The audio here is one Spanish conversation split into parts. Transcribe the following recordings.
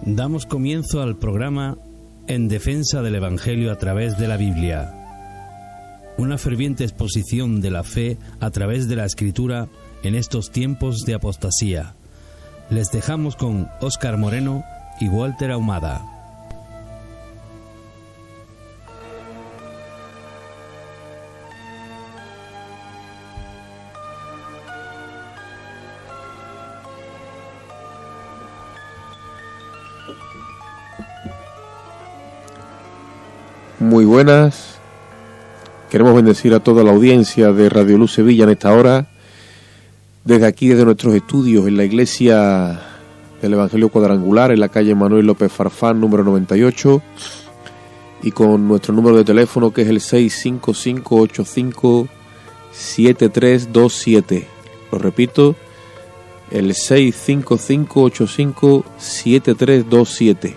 Damos comienzo al programa En defensa del Evangelio a través de la Biblia. Una ferviente exposición de la fe a través de la Escritura en estos tiempos de apostasía. Les dejamos con Óscar Moreno y Walter Ahumada. Muy buenas, queremos bendecir a toda la audiencia de Radio Luz Sevilla en esta hora, desde aquí, desde nuestros estudios en la Iglesia del Evangelio Cuadrangular, en la calle Manuel López Farfán, número 98, y con nuestro número de teléfono que es el 655-85-7327. Lo repito, el 655-85-7327.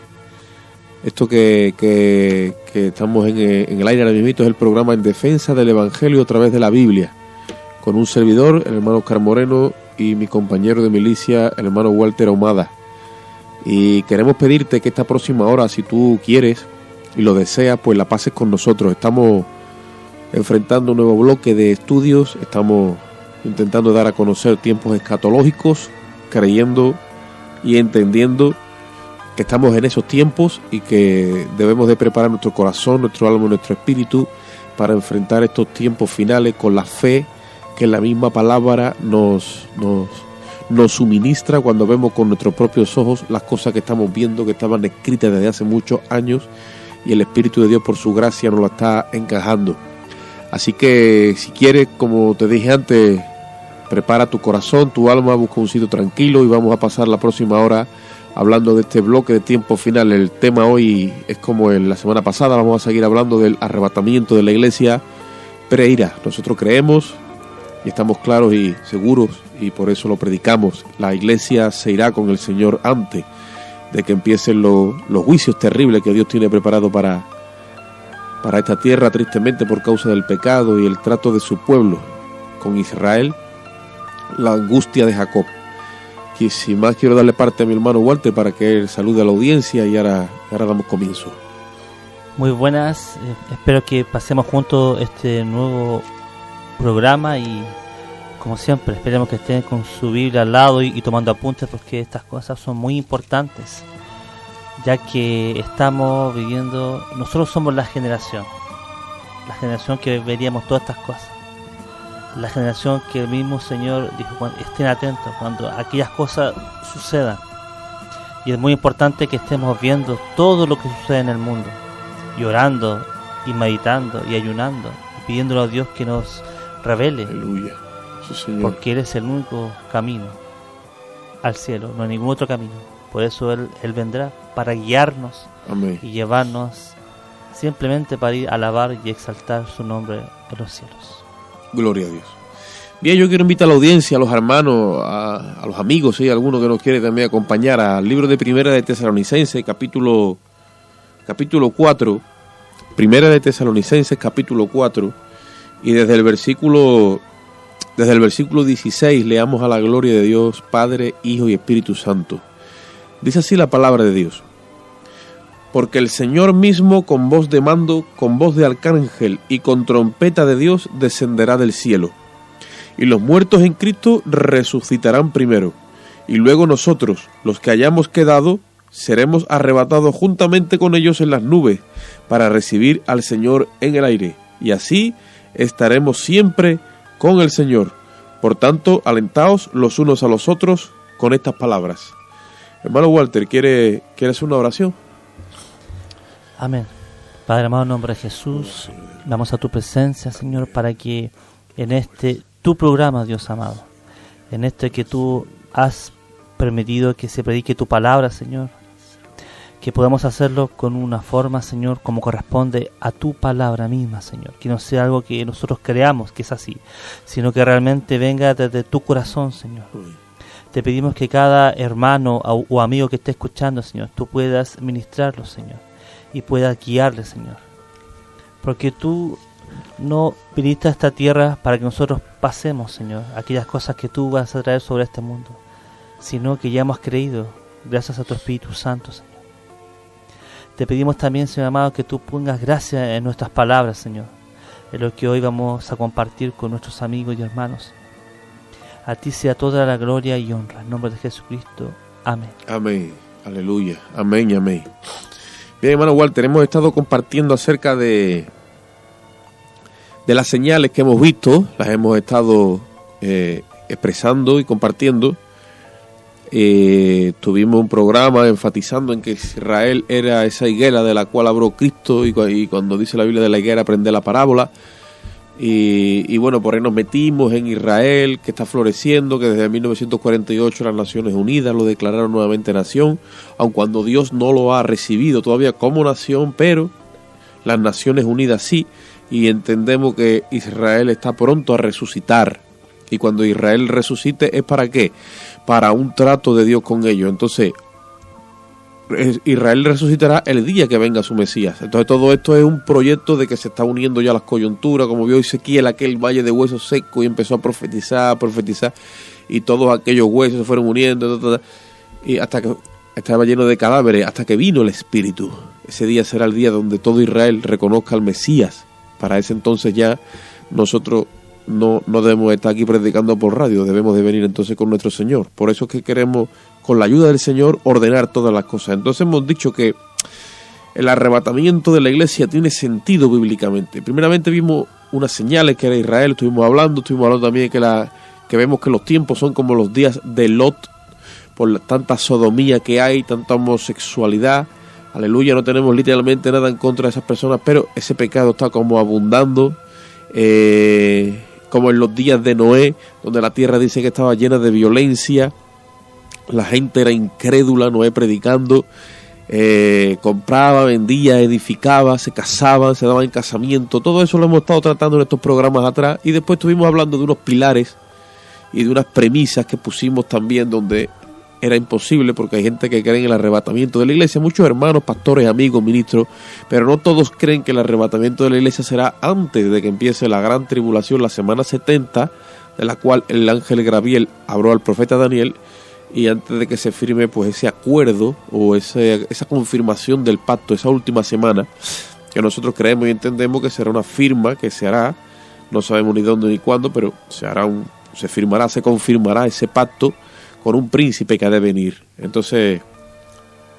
Esto que estamos en el aire ahora mismo es el programa En defensa del Evangelio a través de la Biblia, con un servidor, el hermano Óscar Moreno, y mi compañero de milicia, el hermano Walter Ahumada. Y queremos pedirte que esta próxima hora, si tú quieres y lo deseas, pues la pases con nosotros. Estamos enfrentando un nuevo bloque de estudios, estamos intentando dar a conocer tiempos escatológicos, creyendo y entendiendo que estamos en esos tiempos y que debemos de preparar nuestro corazón, nuestro alma, nuestro espíritu para enfrentar estos tiempos finales con la fe que la misma palabra nos suministra cuando vemos con nuestros propios ojos las cosas que estamos viendo, que estaban escritas desde hace muchos años, y el Espíritu de Dios por su gracia nos lo está encajando. Así que si quieres, como te dije antes, prepara tu corazón, tu alma, busca un sitio tranquilo y vamos a pasar la próxima hora hablando de este bloque de tiempo final. El tema hoy es como en la semana pasada, vamos a seguir hablando del arrebatamiento de la iglesia, preira. Nosotros creemos y estamos claros y seguros, y por eso lo predicamos. La iglesia se irá con el Señor antes de que empiecen los juicios terribles que Dios tiene preparado para esta tierra, tristemente por causa del pecado y el trato de su pueblo con Israel, la angustia de Jacob. Y sin más, quiero darle parte a mi hermano Walter para que él salude a la audiencia y ahora damos comienzo. Muy buenas, espero que pasemos juntos este nuevo programa y, como siempre, esperemos que estén con su Biblia al lado y tomando apuntes, porque estas cosas son muy importantes, ya que estamos viviendo, nosotros somos la generación que veríamos todas estas cosas. La generación que el mismo Señor dijo, estén atentos cuando aquellas cosas sucedan. Y es muy importante que estemos viendo todo lo que sucede en el mundo, y orando, y meditando, y ayunando, y pidiéndole a Dios que nos revele. Aleluya. Sí, Señor. Porque Él es el único camino al cielo, no hay ningún otro camino. Por eso Él vendrá para guiarnos. Amén. Y llevarnos simplemente para ir a alabar y exaltar su nombre en los cielos. Gloria a Dios. Bien, yo quiero invitar a la audiencia, a los hermanos, a los amigos, si hay alguno que nos quiere también acompañar, al libro de Primera de Tesalonicenses, capítulo 4, Primera de Tesalonicenses, capítulo 4, y desde el versículo 16 leamos a la gloria de Dios, Padre, Hijo y Espíritu Santo. Dice así la palabra de Dios: porque el Señor mismo, con voz de mando, con voz de arcángel y con trompeta de Dios, descenderá del cielo. Y los muertos en Cristo resucitarán primero. Y luego nosotros, los que hayamos quedado, seremos arrebatados juntamente con ellos en las nubes, para recibir al Señor en el aire. Y así estaremos siempre con el Señor. Por tanto, alentaos los unos a los otros con estas palabras. Hermano Walter, ¿quiere hacer una oración? Amén. Padre amado, en nombre de Jesús, vamos a tu presencia, Señor, para que en tu programa, Dios amado, en que tú has permitido que se predique tu palabra, Señor, que podamos hacerlo con una forma, Señor, como corresponde a tu palabra misma, Señor, que no sea algo que nosotros creamos que es así, sino que realmente venga desde tu corazón, Señor. Te pedimos que cada hermano o amigo que esté escuchando, Señor, tú puedas ministrarlo, Señor, y pueda guiarle, Señor, porque tú no viniste a esta tierra para que nosotros pasemos, Señor, aquellas cosas que tú vas a traer sobre este mundo, sino que ya hemos creído gracias a tu Espíritu Santo, Señor. Te pedimos también, Señor amado, que tú pongas gracia en nuestras palabras, Señor, en lo que hoy vamos a compartir con nuestros amigos y hermanos. A ti sea toda la gloria y honra. En nombre de Jesucristo. Amén. Amén. Aleluya. Amén y amén. Bien, hermano Walter, hemos estado compartiendo acerca de las señales que hemos visto, las hemos estado expresando y compartiendo. Tuvimos un programa enfatizando en que Israel era esa higuera de la cual habló Cristo, y cuando dice la Biblia de la higuera aprende la parábola. Y bueno, por ahí nos metimos en Israel, que está floreciendo, que desde 1948 las Naciones Unidas lo declararon nuevamente nación, aun cuando Dios no lo ha recibido todavía como nación, pero las Naciones Unidas sí, y entendemos que Israel está pronto a resucitar. Y cuando Israel resucite, ¿es para qué? Para un trato de Dios con ellos. Entonces, Israel resucitará el día que venga su Mesías. Entonces todo esto es un proyecto de que se está uniendo ya las coyunturas, como vio Ezequiel, aquel valle de huesos secos, y empezó a profetizar, y todos aquellos huesos se fueron uniendo, y hasta que estaba lleno de cadáveres, hasta que vino el Espíritu. Ese día será el día donde todo Israel reconozca al Mesías. Para ese entonces ya nosotros no debemos estar aquí predicando por radio, debemos de venir entonces con nuestro Señor. Por eso es que queremos, con la ayuda del Señor, ordenar todas las cosas. Entonces hemos dicho que el arrebatamiento de la iglesia tiene sentido bíblicamente. Primeramente vimos unas señales que era Israel, estuvimos hablando también que vemos que los tiempos son como los días de Lot, por tanta sodomía que hay, tanta homosexualidad. Aleluya, no tenemos literalmente nada en contra de esas personas, pero ese pecado está como abundando, como en los días de Noé, donde la tierra dice que estaba llena de violencia. La gente era incrédula, Noé predicando, compraba, vendía, edificaba, se casaban, se daban en casamiento. Todo eso lo hemos estado tratando en estos programas atrás, y después estuvimos hablando de unos pilares y de unas premisas que pusimos también, donde era imposible, porque hay gente que cree en el arrebatamiento de la iglesia, muchos hermanos, pastores, amigos, ministros, pero no todos creen que el arrebatamiento de la iglesia será antes de que empiece la gran tribulación, la semana 70, de la cual el ángel Gabriel habló al profeta Daniel, y antes de que se firme pues ese acuerdo o esa confirmación del pacto, esa última semana, que nosotros creemos y entendemos que será una firma que se hará, no sabemos ni dónde ni cuándo, pero se firmará, se confirmará ese pacto con un príncipe que ha de venir. Entonces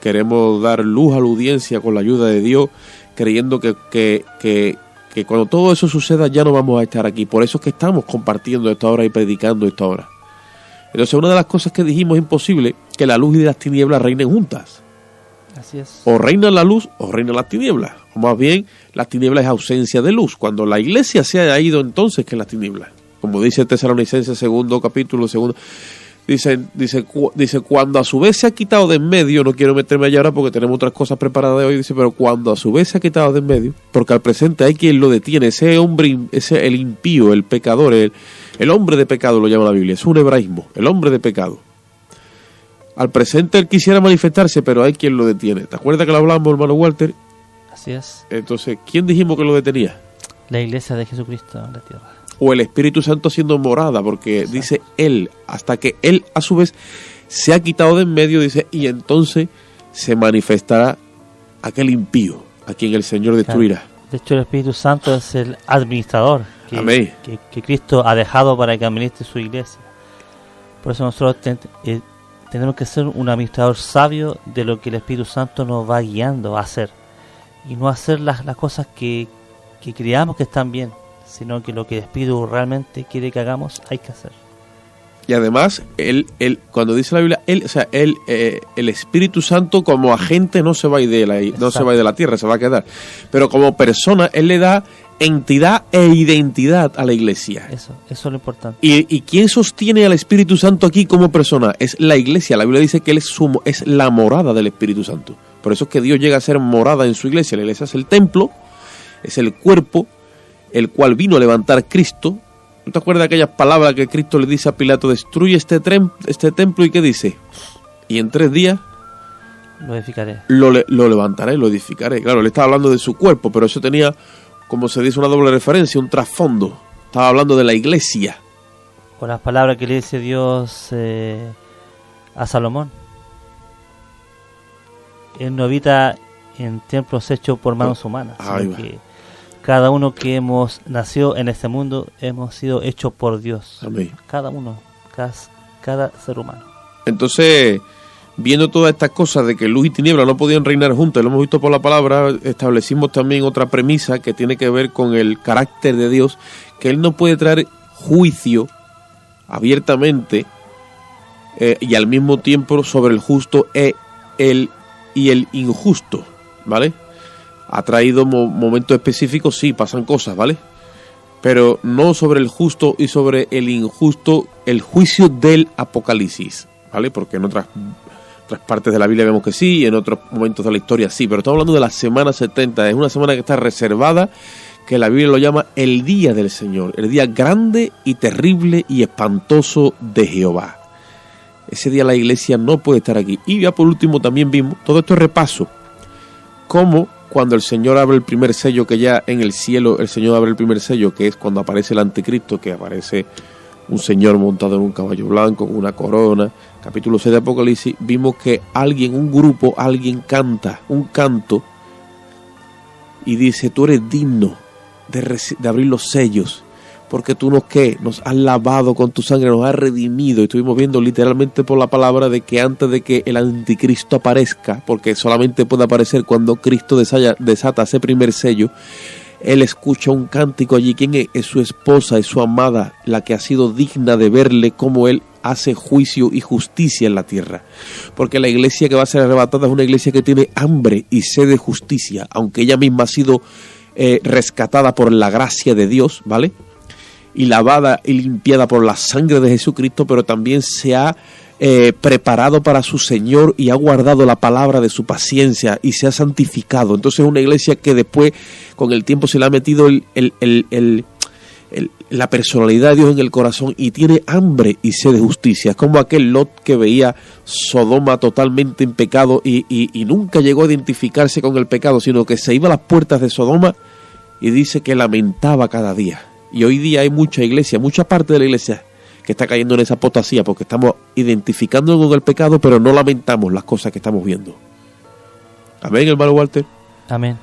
queremos dar luz a la audiencia con la ayuda de Dios, creyendo que cuando todo eso suceda ya no vamos a estar aquí. Por eso es que estamos compartiendo esta hora y predicando esta hora. Entonces una de las cosas que dijimos, es imposible que la luz y las tinieblas reinen juntas. Así es. O reina la luz o reina las tinieblas. O más bien, las tinieblas es ausencia de luz. Cuando la iglesia se haya ido, entonces que las tinieblas. Como dice Tesalonicenses 2 capítulo 2. Dice, cuando a su vez se ha quitado de en medio, no quiero meterme allá ahora porque tenemos otras cosas preparadas de hoy, dice, pero cuando a su vez se ha quitado de en medio, porque al presente hay quien lo detiene, ese hombre, el impío, el pecador, el hombre de pecado lo llama la Biblia, es un hebraísmo, el hombre de pecado. Al presente él quisiera manifestarse, pero hay quien lo detiene. ¿Te acuerdas que lo hablamos, hermano Walter? Así es. Entonces, ¿quién dijimos que lo detenía? La iglesia de Jesucristo en la tierra. O el Espíritu Santo haciendo morada, porque exacto, dice él, hasta que él a su vez se ha quitado de en medio, dice, y entonces se manifestará aquel impío a quien el Señor destruirá. Claro. De hecho, el Espíritu Santo es el administrador que Cristo ha dejado para que administre su iglesia. Por eso nosotros tenemos que ser un administrador sabio de lo que el Espíritu Santo nos va guiando a hacer, y no hacer las cosas que creamos que están bien, sino que lo que el Espíritu realmente quiere que hagamos, hay que hacer. Y además, él cuando dice la Biblia, el Espíritu Santo como agente no se va a ir de la tierra, se va a quedar. Pero como persona, él le da entidad e identidad a la iglesia. Eso es lo importante. ¿Y quién sostiene al Espíritu Santo aquí como persona? Es la iglesia. La Biblia dice que él es la morada del Espíritu Santo. Por eso es que Dios llega a ser morada en su iglesia. La iglesia es el templo, es el cuerpo, el cual vino a levantar Cristo. ¿No te acuerdas de aquellas palabras que Cristo le dice a Pilato? Destruye este templo, ¿y qué dice? Y en 3 días lo edificaré. Lo levantaré, lo edificaré. Claro, le estaba hablando de su cuerpo, pero eso tenía, como se dice, una doble referencia, un trasfondo. Estaba hablando de la iglesia. Con las palabras que le dice Dios a Salomón. Él no habita en templos hechos por manos humanas, Ahí sino va. que cada uno que hemos nacido en este mundo hemos sido hechos por Dios. Amén. Cada uno, cada ser humano. Entonces, viendo todas estas cosas de que luz y tiniebla no podían reinar juntas, lo hemos visto por la palabra, establecimos también otra premisa que tiene que ver con el carácter de Dios, que Él no puede traer juicio abiertamente y al mismo tiempo sobre el justo y el injusto, ¿vale? Ha traído momentos específicos, sí, pasan cosas, ¿vale? Pero no sobre el justo y sobre el injusto, el juicio del Apocalipsis, ¿vale? Porque en otras partes de la Biblia vemos que sí, y en otros momentos de la historia sí, pero estamos hablando de la semana 70, es una semana que está reservada, que la Biblia lo llama el día del Señor, el día grande y terrible y espantoso de Jehová. Ese día la iglesia no puede estar aquí. Y ya por último también vimos, todo esto es repaso, cómo cuando el Señor abre el primer sello, que ya en el cielo el Señor abre el primer sello, que es cuando aparece el anticristo, que aparece un señor montado en un caballo blanco, con una corona, capítulo 6 de Apocalipsis, vimos que alguien canta un canto y dice, tú eres digno de abrir los sellos, porque tú nos has lavado con tu sangre, nos has redimido. Y estuvimos viendo literalmente por la palabra de que antes de que el anticristo aparezca, porque solamente puede aparecer cuando Cristo desata ese primer sello, él escucha un cántico allí. ¿Quién es? Es su esposa, es su amada, la que ha sido digna de verle cómo él hace juicio y justicia en la tierra. Porque la iglesia que va a ser arrebatada es una iglesia que tiene hambre y sed de justicia, aunque ella misma ha sido rescatada por la gracia de Dios, ¿vale? Y lavada y limpiada por la sangre de Jesucristo, pero también se ha preparado para su Señor y ha guardado la palabra de su paciencia y se ha santificado. Entonces es una iglesia que después con el tiempo se le ha metido la personalidad de Dios en el corazón y tiene hambre y sed de justicia. Es como aquel Lot que veía Sodoma totalmente en pecado y nunca llegó a identificarse con el pecado, sino que se iba a las puertas de Sodoma y dice que lamentaba cada día. Y hoy día hay mucha iglesia, mucha parte de la iglesia que está cayendo en esa apostasía porque estamos identificándonos con el pecado, pero no lamentamos las cosas que estamos viendo. Amén, hermano Walter. Amén.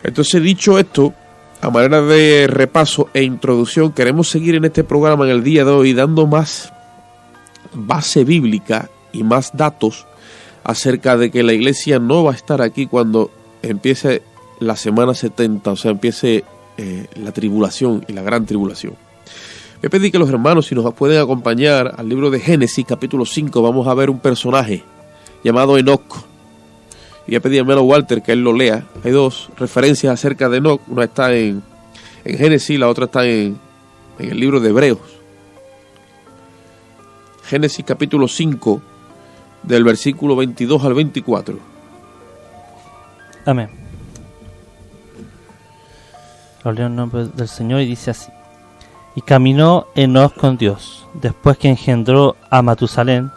Entonces, dicho esto, a manera de repaso e introducción, queremos seguir en este programa en el día de hoy dando más base bíblica y más datos acerca de que la iglesia no va a estar aquí cuando empiece la semana 70, o sea, empiece la tribulación y la gran tribulación. Voy a pedir que los hermanos, si nos pueden acompañar al libro de Génesis, capítulo 5, vamos a ver un personaje llamado Enoc. Y voy a pedir al hermano Walter que él lo lea. Hay dos referencias acerca de Enoc, una está en Génesis, la otra está en el libro de Hebreos. Génesis capítulo 5, del versículo 22 al 24. Amén. Lo leo en nombre del Señor y dice así: y caminó Enoc con Dios, después que engendró a Matusalén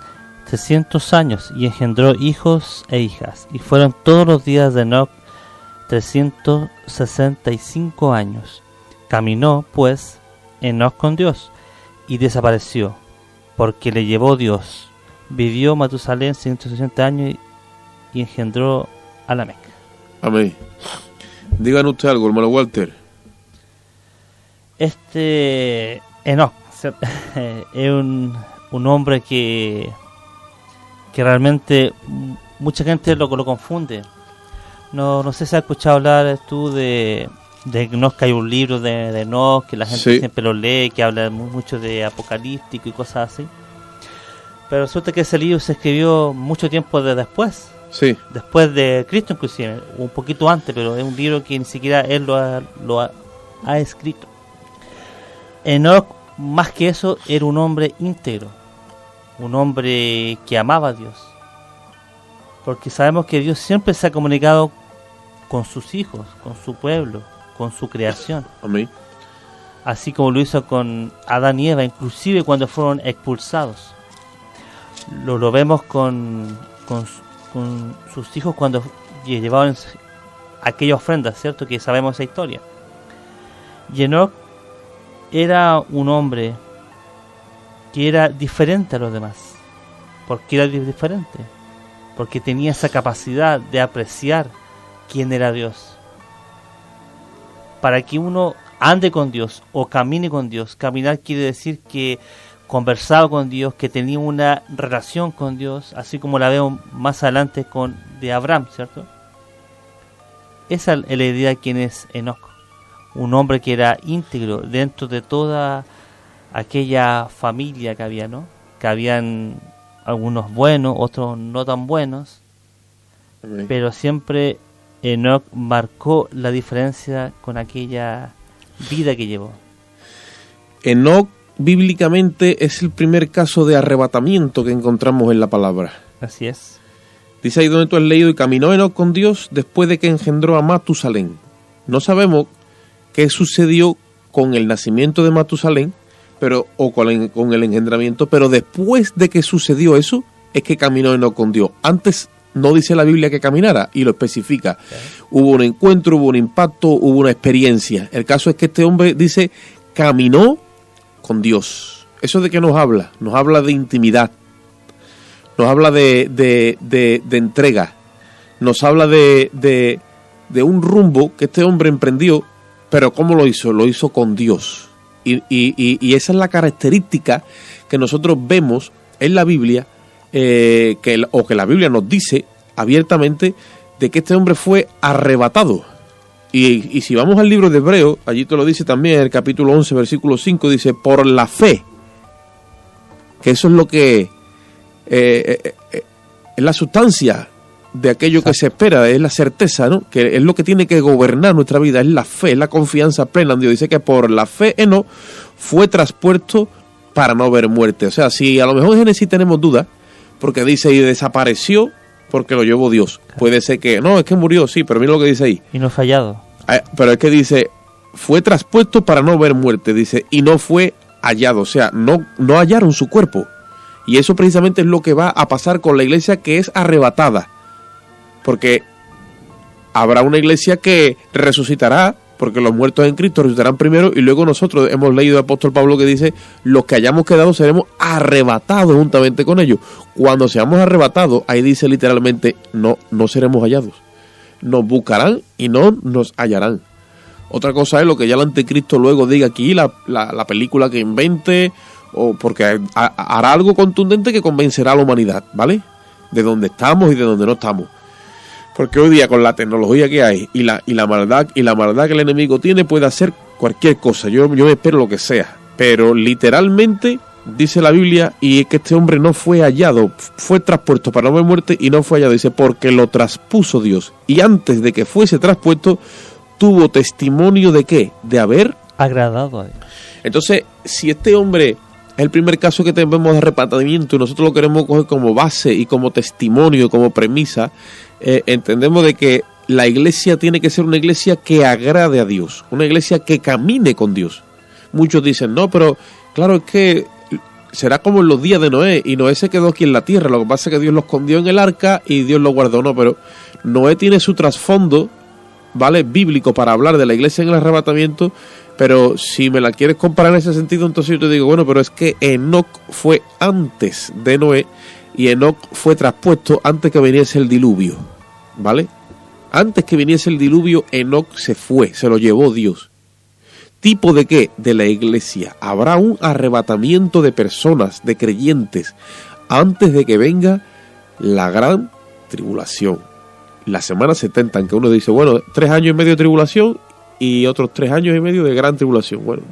300 años, y engendró hijos e hijas, y fueron todos los días de Enoc 365 años. Caminó pues Enoc con Dios, y desapareció, porque le llevó Dios. Vivió Matusalén 160 años y engendró a Lamec. Amén. Digan usted algo, hermano Walter. Enoc es un hombre que realmente mucha gente lo confunde. No sé si has escuchado hablar tú de Enoc, que hay un libro de Enoc que la gente siempre lo lee, que habla mucho de apocalíptico y cosas así. Pero resulta que ese libro se escribió mucho tiempo después. Sí. Después de Cristo inclusive, un poquito antes, pero es un libro que ni siquiera él lo ha escrito. Enoc, más que eso, era un hombre íntegro, un hombre que amaba a Dios, porque sabemos que Dios siempre se ha comunicado con sus hijos, con su pueblo, con su creación. Amén. Así como lo hizo con Adán y Eva, inclusive cuando fueron expulsados. Lo vemos con sus hijos cuando llevaban aquella ofrenda, ¿cierto? Que sabemos esa historia. Y Enoc era un hombre que era diferente a los demás. ¿Por qué era diferente? Porque tenía esa capacidad de apreciar quién era Dios. Para que uno ande con Dios o camine con Dios, caminar quiere decir que conversaba con Dios, que tenía una relación con Dios, así como la veo más adelante de Abraham, ¿cierto? Esa es la idea de quién es Enoc, un hombre que era íntegro dentro de toda aquella familia que había, ¿no? Que habían algunos buenos, otros no tan buenos, Amén. pero siempre Enoc marcó la diferencia con aquella vida que llevó. Enoc bíblicamente es el primer caso de arrebatamiento que encontramos en la palabra. Así es. Dice ahí donde tú has leído, y caminó Enoc con Dios después de que engendró a Matusalén. No sabemos qué sucedió con el nacimiento de Matusalén, o con el engendramiento, pero después de que sucedió eso, es que caminó Enoc con Dios. Antes no dice la Biblia que caminara, y lo especifica. Okay. Hubo un encuentro, hubo un impacto, hubo una experiencia. El caso es que este hombre dice, caminó con Dios. ¿Eso de qué nos habla? Nos habla de intimidad, nos habla de entrega, nos habla de un rumbo que este hombre emprendió, pero ¿cómo lo hizo? Lo hizo con Dios. Y esa es la característica que nosotros vemos en la Biblia, que la Biblia nos dice abiertamente, de que este hombre fue arrebatado. Y si vamos al libro de Hebreos, allí te lo dice también en el capítulo 11, versículo 5, dice, por la fe, que eso es lo que es la sustancia de aquello que se espera, es la certeza, ¿no? Que es lo que tiene que gobernar nuestra vida, es la fe, es la confianza plena en Dios. Dice que por la fe Enoc fue traspuesto para no ver muerte. O sea, si a lo mejor en Génesis tenemos dudas, porque dice, y desapareció porque lo llevó Dios. Puede ser que, no, es que murió, sí, pero mira lo que dice ahí. Y no ha fallado. Pero es que dice, fue traspuesto para no ver muerte, dice, y no fue hallado. O sea, no hallaron su cuerpo. Y eso precisamente es lo que va a pasar con la iglesia que es arrebatada. Porque habrá una iglesia que resucitará, porque los muertos en Cristo resucitarán primero, y luego nosotros hemos leído el apóstol Pablo que dice, los que hayamos quedado seremos arrebatados juntamente con ellos. Cuando seamos arrebatados, ahí dice literalmente, no seremos hallados. Nos buscarán y no nos hallarán. Otra cosa es lo que ya el anticristo luego diga aquí, la película que invente, o porque hará algo contundente que convencerá a la humanidad, ¿vale? De dónde estamos y de dónde no estamos. Porque hoy día con la tecnología que hay y la maldad que el enemigo tiene, puede hacer cualquier cosa. Yo me espero lo que sea. Pero literalmente dice la Biblia, y es que este hombre no fue hallado, fue traspuesto para no ver muerte y no fue hallado. Dice, porque lo traspuso Dios. Y antes de que fuese traspuesto, tuvo testimonio de ¿qué? De haber agradado a Dios. Entonces, si este hombre es el primer caso que tenemos de arrebatamiento y nosotros lo queremos coger como base y como testimonio, como premisa, entendemos de que la iglesia tiene que ser una iglesia que agrade a Dios, una iglesia que camine con Dios. Muchos dicen, no, pero claro, es que será como en los días de Noé, y Noé se quedó aquí en la tierra, lo que pasa es que Dios lo escondió en el arca y Dios lo guardó. No, pero Noé tiene su trasfondo, ¿vale?, bíblico para hablar de la iglesia en el arrebatamiento. Pero si me la quieres comparar en ese sentido, entonces yo te digo, bueno, pero es que Enoc fue antes de Noé, y Enoc fue traspuesto antes que viniese el diluvio, ¿vale? Antes que viniese el diluvio, Enoc se fue, se lo llevó Dios. ¿Tipo de qué? De la iglesia. Habrá un arrebatamiento de personas, de creyentes, antes de que venga la gran tribulación. La semana 70, en que uno dice, bueno, 3 años y medio de tribulación y otros 3 años y medio de gran tribulación. Bueno,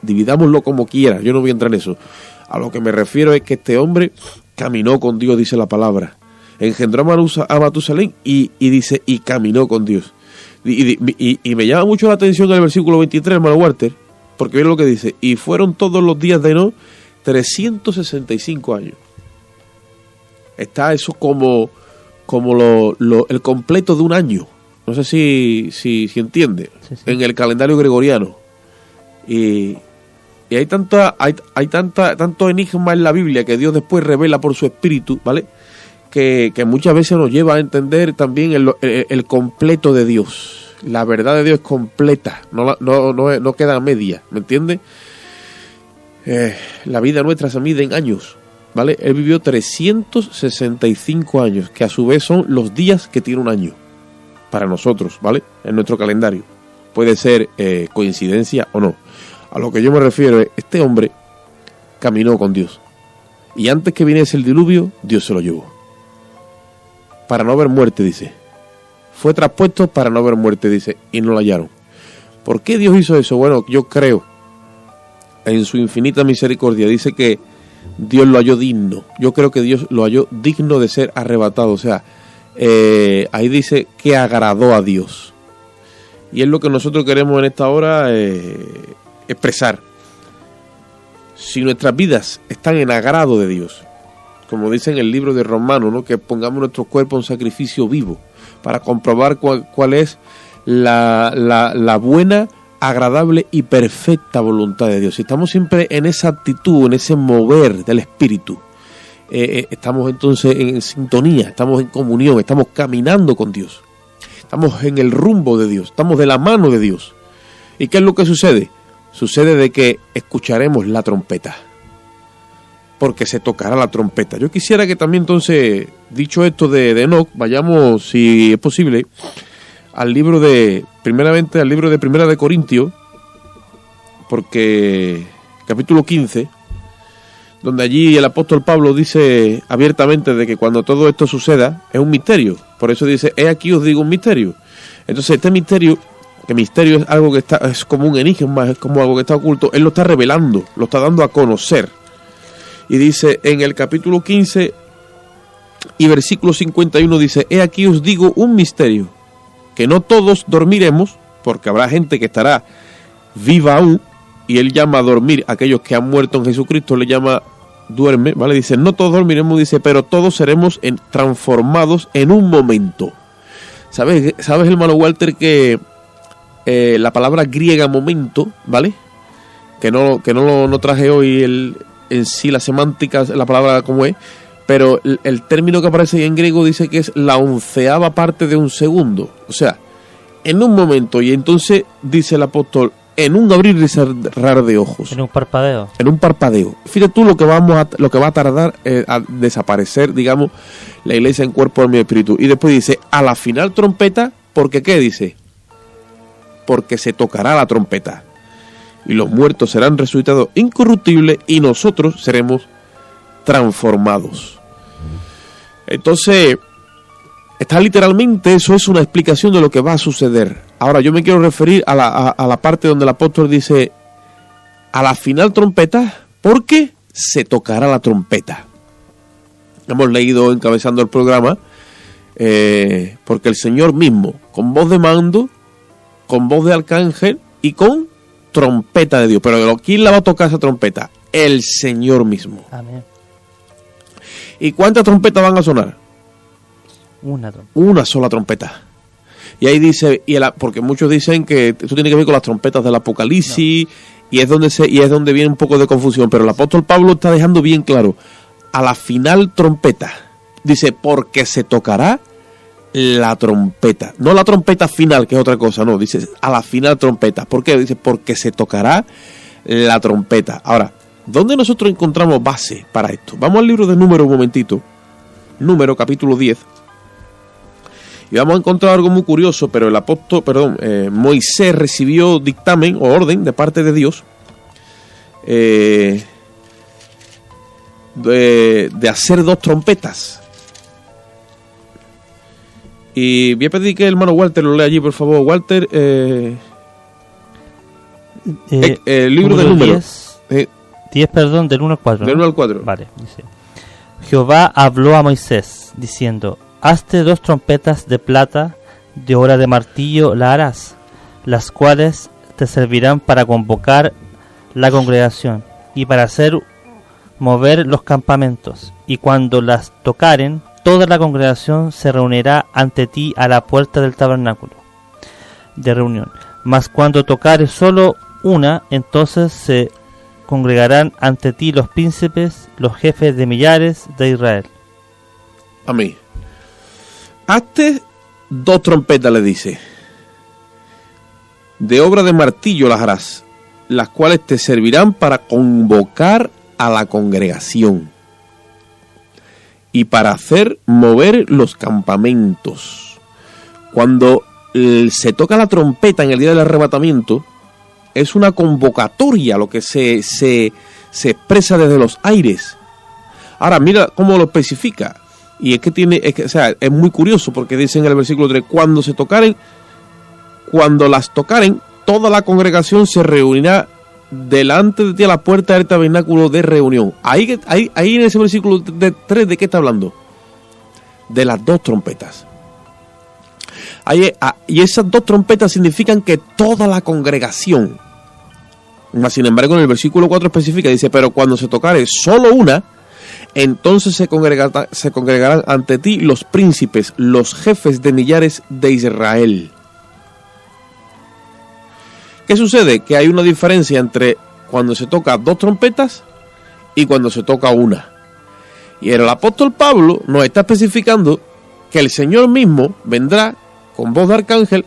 dividámoslo como quiera, yo no voy a entrar en eso. A lo que me refiero es que este hombre caminó con Dios, dice la palabra. Engendró a Matusalén y dice, y caminó con Dios. Y me llama mucho la atención el versículo 23, hermano Walter, porque mira lo que dice, y fueron todos los días de Enoc 365 años. Está eso como el completo de un año. No sé si entiende, sí. En el calendario gregoriano. Y hay tanto enigma en la Biblia que Dios después revela por su espíritu, ¿vale? Que muchas veces nos lleva a entender también el completo de Dios. La verdad de Dios es completa, no queda a media, ¿me entiendes? La vida nuestra se mide en años, ¿vale? Él vivió 365 años, que a su vez son los días que tiene un año. para nosotros, ¿vale? En nuestro calendario. Puede ser coincidencia o no. A lo que yo me refiero es, este hombre caminó con Dios. Y antes que viniese el diluvio, Dios se lo llevó. Para no haber muerte, dice. Fue traspuesto para no haber muerte, dice, y no lo hallaron. ¿Por qué Dios hizo eso? Bueno, yo creo, en su infinita misericordia, dice que Dios lo halló digno. Yo creo que Dios lo halló digno de ser arrebatado. O sea, ahí dice que agradó a Dios. Y es lo que nosotros queremos en esta hora expresar. Si nuestras vidas están en agrado de Dios, como dice en el libro de Romanos, ¿no? Que pongamos nuestro cuerpo en sacrificio vivo para comprobar cuál es la buena, agradable y perfecta voluntad de Dios. Si estamos siempre en esa actitud, en ese mover del Espíritu, estamos entonces en sintonía, estamos en comunión, estamos caminando con Dios, estamos en el rumbo de Dios, estamos de la mano de Dios. ¿Y qué es lo que sucede? Sucede de que escucharemos la trompeta, porque se tocará la trompeta. Yo quisiera que también entonces, dicho esto de Enoc, vayamos, si es posible, al libro de, primeramente al libro de Primera de Corintios, porque capítulo 15, donde allí el apóstol Pablo dice abiertamente de que cuando todo esto suceda es un misterio. Por eso dice, he aquí os digo un misterio. Entonces este misterio, que misterio es algo que está, es como un enigma, es como algo que está oculto, él lo está revelando, lo está dando a conocer. Y dice en el capítulo 15 y versículo 51, dice, he aquí os digo un misterio, que no todos dormiremos, porque habrá gente que estará viva aún, y él llama a dormir a aquellos que han muerto en Jesucristo, le llama duerme, ¿vale? Dice, no todos dormiremos, dice, pero todos seremos transformados en un momento. ¿Sabes, hermano Walter, que la palabra griega momento, ¿vale? Que no traje hoy en sí la semántica, la palabra como es, pero el término que aparece ahí en griego dice que es la 11ª parte de un segundo. O sea, en un momento, y entonces dice el apóstol, en un abrir y cerrar de ojos. En un parpadeo. En un parpadeo. Fíjate tú lo que va a tardar a desaparecer, digamos, la iglesia en cuerpo, alma y espíritu. Y después dice, a la final trompeta, ¿porque qué dice? Porque se tocará la trompeta. Y los muertos serán resucitados incorruptibles y nosotros seremos transformados. Entonces, está literalmente, eso es una explicación de lo que va a suceder. Ahora, yo me quiero referir a la parte donde el apóstol dice, a la final trompeta, porque se tocará la trompeta. Hemos leído encabezando el programa, porque el Señor mismo, con voz de mando, con voz de arcángel y con trompeta de Dios. Pero ¿quién la va a tocar esa trompeta? El Señor mismo. Amén. ¿Y cuántas trompetas van a sonar? Una sola trompeta. Y ahí dice, porque muchos dicen que esto tiene que ver con las trompetas del Apocalipsis, no. y es donde viene un poco de confusión, pero el apóstol Pablo está dejando bien claro, a la final trompeta, dice, porque se tocará la trompeta, no la trompeta final, que es otra cosa, no, dice a la final trompeta. ¿Por qué? Dice, porque se tocará la trompeta. Ahora, ¿dónde nosotros encontramos base para esto? Vamos al libro de Número un momentito, Número capítulo 10, y vamos a encontrar algo muy curioso, pero Moisés recibió dictamen o orden de parte de Dios de hacer 2 trompetas. Y voy a pedir que el hermano Walter lo lea allí, por favor. Walter, el libro de Números. 10, perdón, del 1 al 4. Del 1 al 4. Vale, dice. Jehová habló a Moisés, diciendo, hazte 2 trompetas de plata, de obra de martillo la harás, las cuales te servirán para convocar la congregación y para hacer mover los campamentos. Y cuando las tocaren, toda la congregación se reunirá ante ti a la puerta del tabernáculo de reunión. Mas cuando tocare solo una, entonces se congregarán ante ti los príncipes, los jefes de millares de Israel. Amén. Hazte 2 trompetas, le dice. De obra de martillo las harás, las cuales te servirán para convocar a la congregación y para hacer mover los campamentos. Cuando se toca la trompeta en el día del arrebatamiento, es una convocatoria lo que se expresa desde los aires. Ahora, mira cómo lo especifica. Y es que es muy curioso porque dice en el versículo 3, cuando las tocaren, toda la congregación se reunirá delante de ti a la puerta del tabernáculo de reunión. Ahí en ese versículo 3, ¿de qué está hablando? De las dos trompetas. Y esas dos trompetas significan que toda la congregación. Sin embargo, en el versículo 4 especifica, dice, pero cuando se tocare solo una, entonces se congregarán ante ti los príncipes, los jefes de millares de Israel. ¿Qué sucede? Que hay una diferencia entre cuando se toca dos trompetas y cuando se toca una. Y el apóstol Pablo nos está especificando que el Señor mismo vendrá con voz de arcángel,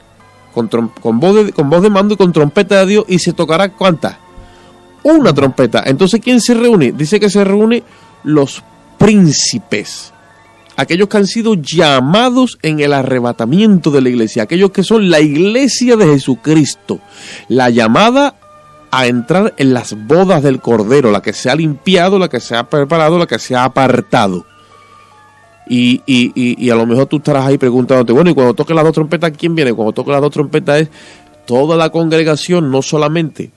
con voz de mando y con trompeta de Dios, y se tocará ¿cuántas? Una trompeta. Entonces, ¿quién se reúne? Dice que se reúne los príncipes, aquellos que han sido llamados en el arrebatamiento de la iglesia, aquellos que son la iglesia de Jesucristo, la llamada a entrar en las bodas del Cordero, la que se ha limpiado, la que se ha preparado, la que se ha apartado. Y a lo mejor tú estarás ahí preguntándote, bueno, y cuando toque las dos trompetas, ¿quién viene? Cuando toque las dos trompetas es toda la congregación, no solamente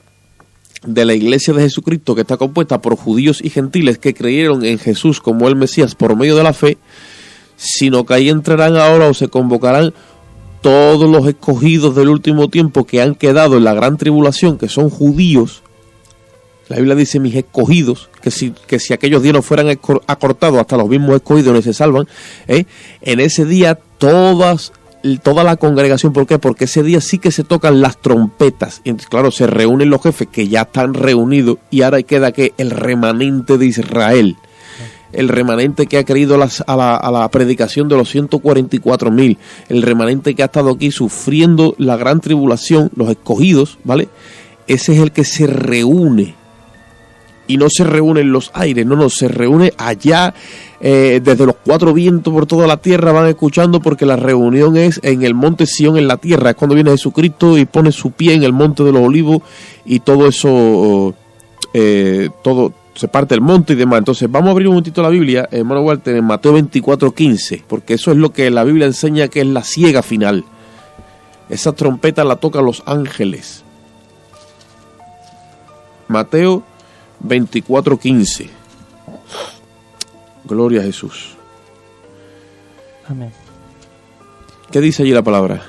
de la iglesia de Jesucristo, que está compuesta por judíos y gentiles que creyeron en Jesús como el Mesías por medio de la fe, sino que ahí entrarán ahora o se convocarán todos los escogidos del último tiempo que han quedado en la gran tribulación, que son judíos. La Biblia dice mis escogidos, que si aquellos días no fueran acortados, hasta los mismos escogidos no se salvan. En ese día toda la congregación, ¿por qué? Porque ese día sí que se tocan las trompetas. Y entonces, claro, se reúnen los jefes que ya están reunidos, y ahora queda que el remanente de Israel, el remanente que ha creído a la predicación de los 144.000, el remanente que ha estado aquí sufriendo la gran tribulación, los escogidos, ¿vale? Ese es el que se reúne. Y no se reúne en los aires, no, se reúne allá, desde los cuatro vientos por toda la tierra van escuchando, porque la reunión es en el monte Sión, en la tierra. Es cuando viene Jesucristo y pone su pie en el monte de los olivos, y todo eso, todo se parte el monte y demás. Entonces vamos a abrir un momentito la Biblia, hermano Walter, en Mateo 24:15, porque eso es lo que la Biblia enseña que es la siega final. Esa trompeta la tocan los ángeles. Mateo 24:15. Gloria a Jesús. Amén. ¿Qué dice allí la palabra?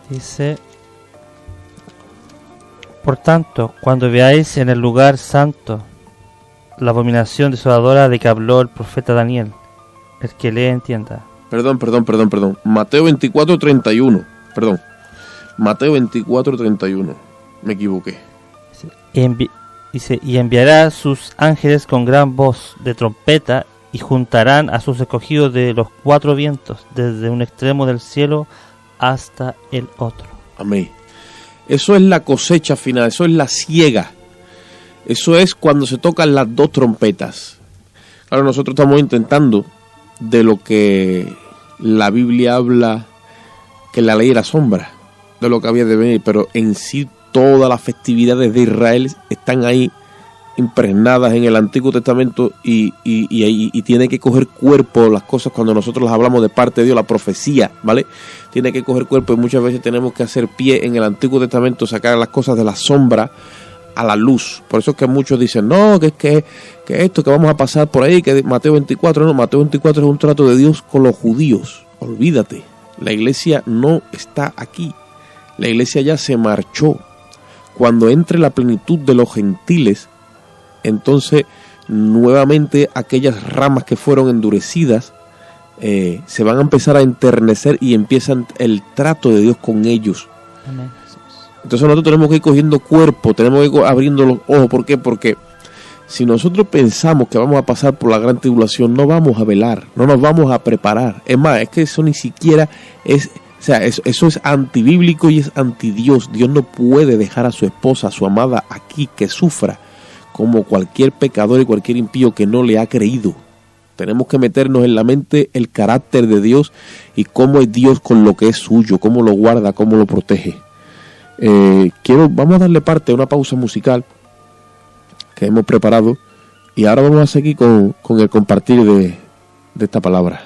Dice: por tanto, cuando veáis en el lugar santo la abominación desoladora de que habló el profeta Daniel, el que lee entienda. Perdón. Mateo 24:31. Perdón. Mateo 24:31. Me equivoqué. Dice, y enviará sus ángeles con gran voz de trompeta, y juntarán a sus escogidos de los cuatro vientos, desde un extremo del cielo hasta el otro. Amén. Eso es la cosecha final, eso es la siega. Eso es cuando se tocan las dos trompetas. Claro, nosotros estamos intentando de lo que la Biblia habla, que la ley era sombra de lo que había de venir, pero en sí todas las festividades de Israel están ahí impregnadas en el Antiguo Testamento, y tiene que coger cuerpo las cosas cuando nosotros las hablamos de parte de Dios, la profecía, ¿vale? Tiene que coger cuerpo, y muchas veces tenemos que hacer pie en el Antiguo Testamento, sacar las cosas de la sombra a la luz. Por eso es que muchos dicen, no, que esto, que vamos a pasar por ahí, que Mateo 24, no, Mateo 24 es un trato de Dios con los judíos. Olvídate, la iglesia no está aquí, la iglesia ya se marchó. Cuando entre la plenitud de los gentiles, entonces nuevamente aquellas ramas que fueron endurecidas se van a empezar a enternecer, y empiezan el trato de Dios con ellos. Amén. Entonces nosotros tenemos que ir cogiendo cuerpo, tenemos que ir abriendo los ojos. ¿Por qué? Porque si nosotros pensamos que vamos a pasar por la gran tribulación, no vamos a velar, no nos vamos a preparar. Es más, es que eso ni siquiera es... O sea, eso es antibíblico y es antidios. Dios no puede dejar a su esposa, a su amada, aquí que sufra como cualquier pecador y cualquier impío que no le ha creído. Tenemos que meternos en la mente el carácter de Dios y cómo es Dios con lo que es suyo, cómo lo guarda, cómo lo protege. Vamos a darle parte a una pausa musical que hemos preparado y ahora vamos a seguir con el compartir de esta palabra.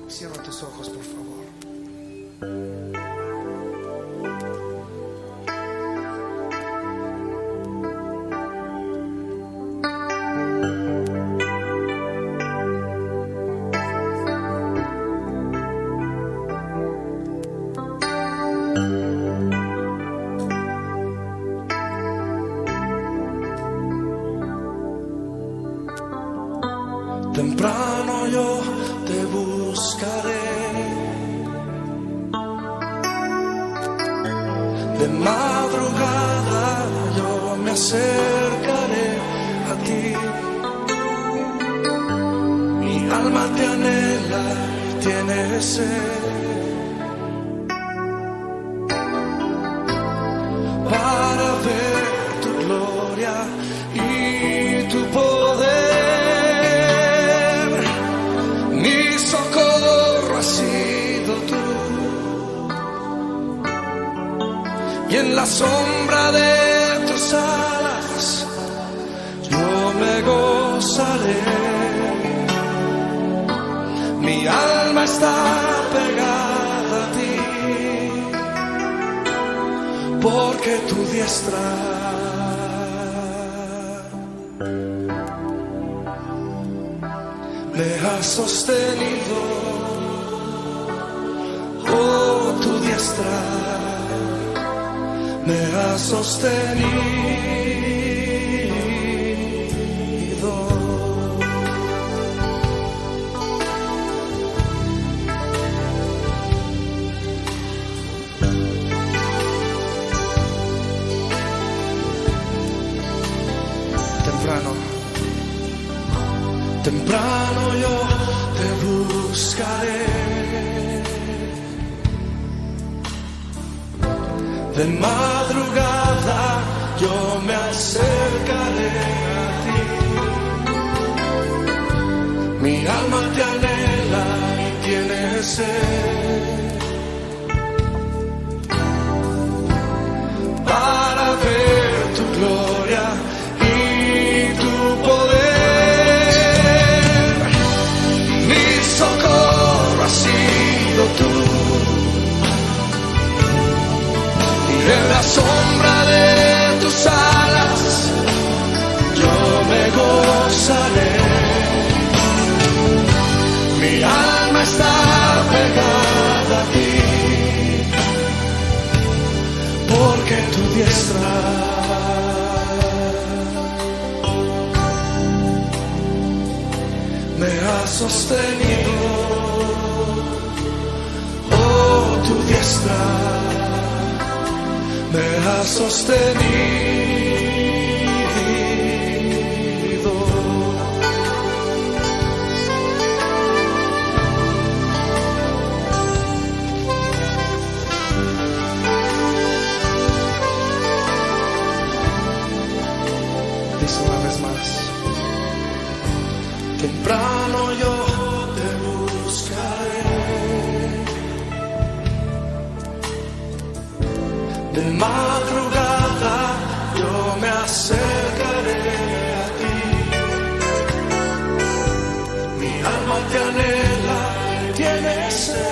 Cierra tus ojos, por favor. Temprano yo te buscaré, de madrugada yo me acercaré a ti. Mi alma te anhela y tiene sed para ver tu gloria y tu poder. Y en la sombra de tus alas yo me gozaré. Mi alma está pegada a ti, porque tu diestra me ha sostenido. Oh, tu diestra me ha sostenido. Temprano yo te buscaré, de madrugada yo me acercaré a ti. Mi alma te anhela y tiene sed para ver tu gloria y tu poder. Mi socorro ha sido tú. En la sombra de tus alas yo me gozaré. Mi alma está pegada a ti, porque tu diestra me ha sostenido. Oh, tu diestra me ha sostenido. Dice una vez más: temprano yo te buscaré, de madrugada yo me acercaré a ti. Mi alma te anhela y tiene sed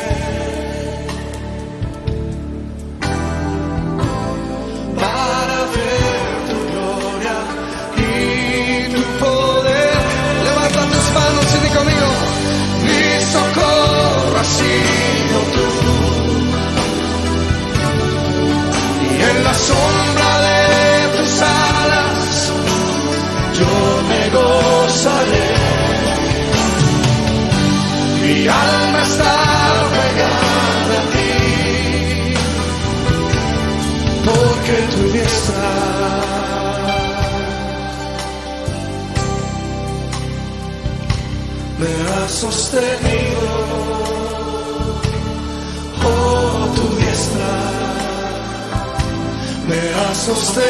para ver tu gloria y tu poder. Levanta tus manos y di conmigo: mi socorro ha sido tú. sostenido. Oh, tu diestra me ha sostenido.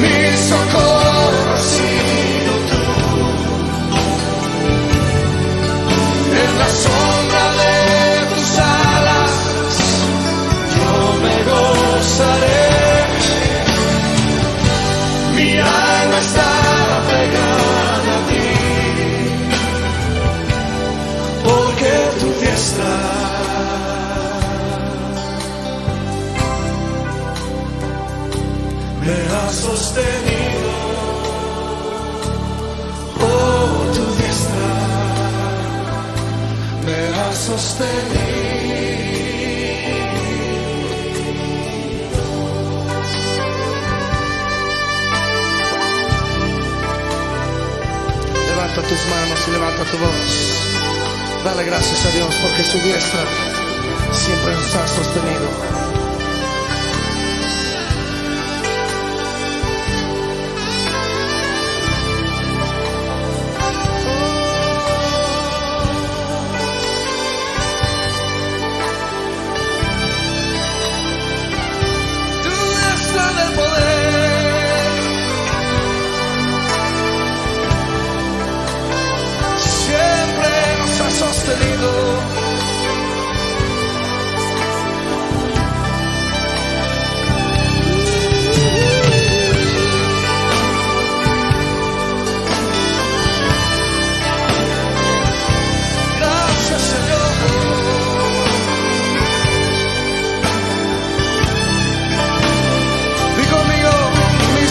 Mi socorro ha sido tú. En la sombra de tus alas yo me gozaré. Mi alma está pegada a ti, porque tu diestra me ha sostenido. Oh, tu diestra me ha sostenido. Levanta tus manos y levanta tu voz. Dale gracias a Dios porque su diestra siempre nos ha sostenido. Tu diestra del poder siempre nos ha sostenido. Gracias, Señor. Di conmigo, mi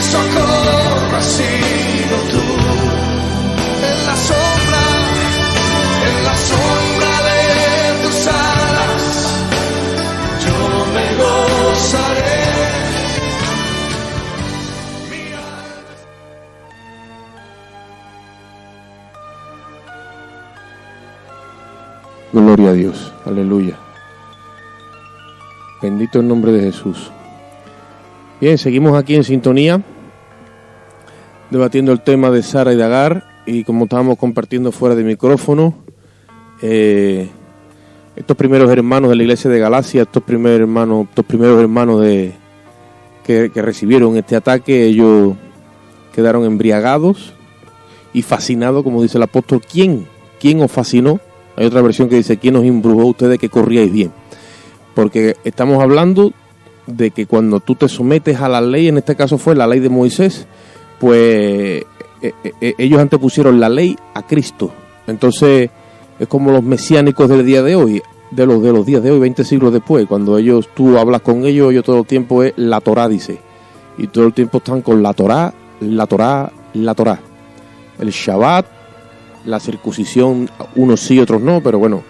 socorro ha sido tú. En la sombra de tus alas, yo me gozaré. Gloria a Dios, aleluya. Bendito el nombre de Jesús. Bien, seguimos aquí en sintonía, debatiendo el tema de Sara y de Agar, y como estábamos compartiendo fuera de micrófono, estos primeros hermanos de la iglesia de Galacia, estos primeros hermanos que recibieron este ataque, ellos quedaron embriagados y fascinados, como dice el apóstol. ¿Quién os fascinó? Hay otra versión que dice: ¿quién os embrujó ustedes que corríais bien? Porque estamos hablando de que cuando tú te sometes a la ley, en este caso fue la ley de Moisés, pues ellos antepusieron la ley a Cristo. Entonces es como los mesiánicos del día de hoy, de los días de hoy, 20 siglos después, cuando tú hablas con ellos todo el tiempo es la Torá, dice, y todo el tiempo están con la Torá, la Torá, la Torá. El Shabbat, la circuncisión, unos sí, otros no, pero bueno,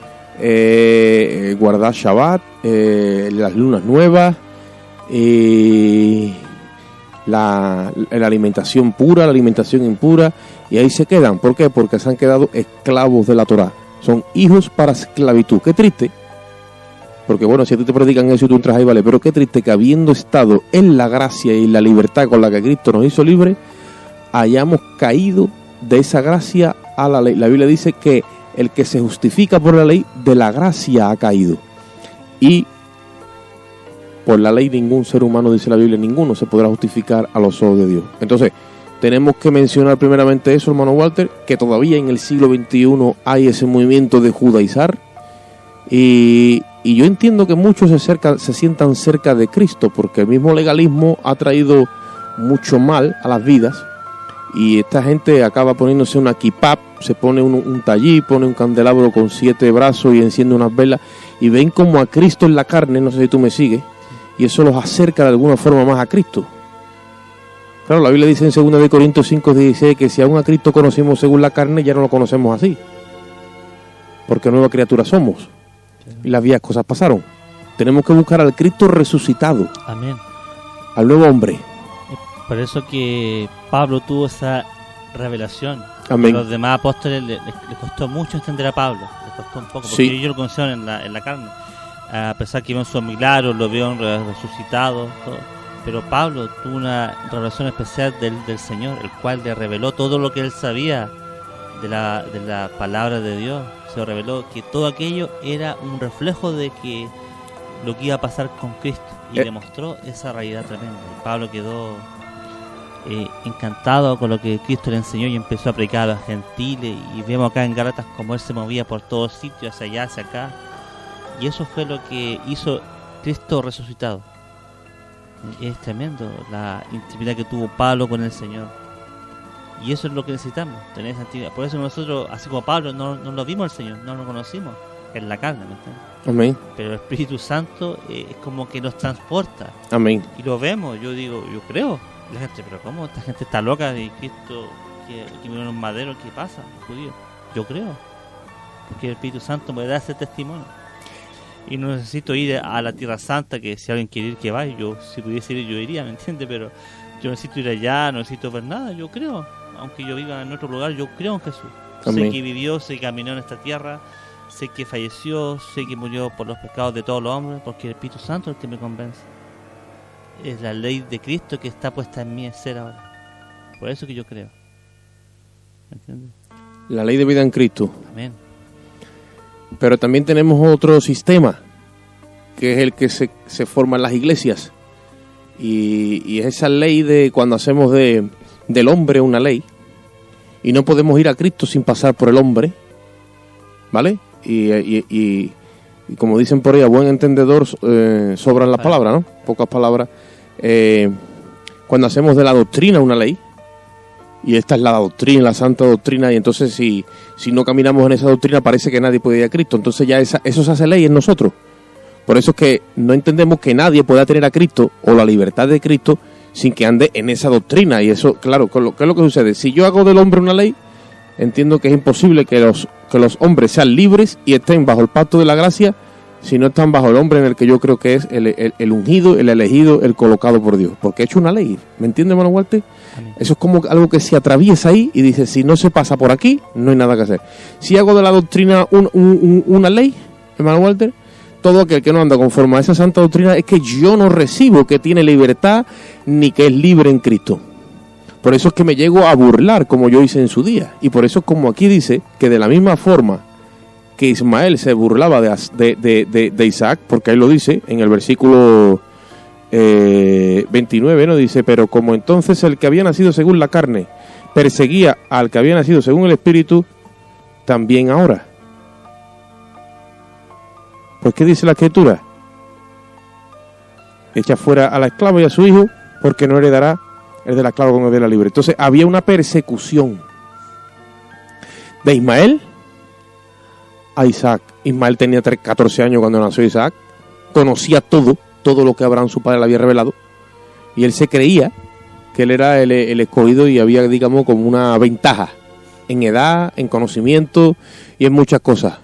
guardar Shabbat, las lunas nuevas, la alimentación pura, la alimentación impura, y ahí se quedan. ¿Por qué? Porque se han quedado esclavos de la Torá. Son hijos para esclavitud. Qué triste, porque bueno, si a ti te predican eso y tú entras ahí, vale, pero qué triste que habiendo estado en la gracia y la libertad con la que Cristo nos hizo libres, hayamos caído de esa gracia a la ley. La Biblia dice que el que se justifica por la ley, de la gracia ha caído. Y por la ley ningún ser humano, dice la Biblia, ninguno se podrá justificar a los ojos de Dios. Entonces, tenemos que mencionar primeramente eso, hermano Walter, que todavía en el siglo XXI hay ese movimiento de judaizar. Y yo entiendo que muchos se sientan cerca de Cristo, porque el mismo legalismo ha traído mucho mal a las vidas. Y esta gente acaba poniéndose una kipap, se pone un tallí, pone un candelabro con 7 brazos y enciende unas velas, y ven como a Cristo en la carne, no sé si tú me sigues, y eso los acerca de alguna forma más a Cristo. Claro, la Biblia dice en 2 Corintios 5:16 que si aún a Cristo conocimos según la carne, ya no lo conocemos así, porque nueva criatura somos, y las viejas cosas pasaron. Tenemos que buscar al Cristo resucitado. Amén. Al nuevo hombre. Por eso que Pablo tuvo esa revelación. Amén. A los demás apóstoles les costó mucho entender a Pablo. Les costó un poco, porque ellos lo conocieron en la carne. A pesar que vieron sus milagros, lo vieron resucitado, todo. Pero Pablo tuvo una revelación especial del Señor, el cual le reveló todo lo que él sabía de la palabra de Dios. Se reveló que todo aquello era un reflejo de que lo que iba a pasar con Cristo, y demostró esa realidad tremenda. Y Pablo quedó encantado con lo que Cristo le enseñó y empezó a predicar a los gentiles. Y vemos acá en Gálatas cómo él se movía por todos sitios, hacia allá, hacia acá. Y eso fue lo que hizo Cristo resucitado. Es tremendo la intimidad que tuvo Pablo con el Señor. Y eso es lo que necesitamos, tener esa intimidad. Por eso nosotros, así como Pablo, no lo vimos al Señor, no lo conocimos en la carne, ¿me entiendes? Amén. Pero el Espíritu Santo es como que nos transporta. Amén. Y lo vemos, yo digo, yo creo. La gente, pero ¿cómo? Esta gente está loca de Cristo, que vino en un madero, ¿qué pasa? Judío. Yo creo. Porque el Espíritu Santo me da ese testimonio. Y no necesito ir a la Tierra Santa, que si alguien quiere ir, que vaya. Yo, si pudiese ir, yo iría, ¿me entiendes? Pero yo necesito ir allá, no necesito ver nada, yo creo. Aunque yo viva en otro lugar, yo creo en Jesús. Amén. Sé que vivió, sé que caminó en esta tierra, sé que falleció, sé que murió por los pecados de todos los hombres, porque el Espíritu Santo es el que me convence. Es la ley de Cristo que está puesta en mí en ser ahora. Por eso que yo creo. ¿Me entiendes? La ley de vida en Cristo. Amén. Pero también tenemos otro sistema, que es el que se forma en las iglesias. Y es esa ley de cuando hacemos del hombre una ley. Y no podemos ir a Cristo sin pasar por el hombre. ¿Vale? Y como dicen por ahí, a buen entendedor sobran las palabras, ¿no? Pocas palabras. Cuando hacemos de la doctrina una ley, y esta es la doctrina, la santa doctrina, y entonces si no caminamos en esa doctrina parece que nadie puede ir a Cristo. Entonces ya eso se hace ley en nosotros. Por eso es que no entendemos que nadie pueda tener a Cristo o la libertad de Cristo sin que ande en esa doctrina. Y eso, claro, ¿qué es lo que sucede? Si yo hago del hombre una ley, entiendo que es imposible que los hombres sean libres y estén bajo el pacto de la gracia si no están bajo el hombre en el que yo creo que es el ungido, el elegido, el colocado por Dios. Porque he hecho una ley. ¿Me entiende, hermano Walter? Amén. Eso es como algo que se atraviesa ahí y dice, si no se pasa por aquí, no hay nada que hacer. Si hago de la doctrina una ley, hermano Walter, todo aquel que no anda conforme a esa santa doctrina es que yo no recibo que tiene libertad ni que es libre en Cristo. Por eso es que me llego a burlar como yo hice en su día. Y por eso es como aquí dice que de la misma forma que Ismael se burlaba de Isaac, porque ahí lo dice en el versículo 29, ¿no? Dice, pero como entonces el que había nacido según la carne perseguía al que había nacido según el Espíritu, también ahora. Pues ¿qué dice la Escritura? Echa fuera a la esclava y a su hijo, porque no heredará el de la esclava con el de la libre. Entonces había una persecución de Ismael a Isaac. Ismael tenía 14 años cuando nació Isaac, conocía todo lo que Abraham su padre le había revelado, y él se creía que él era el escogido y había, digamos, como una ventaja en edad, en conocimiento y en muchas cosas.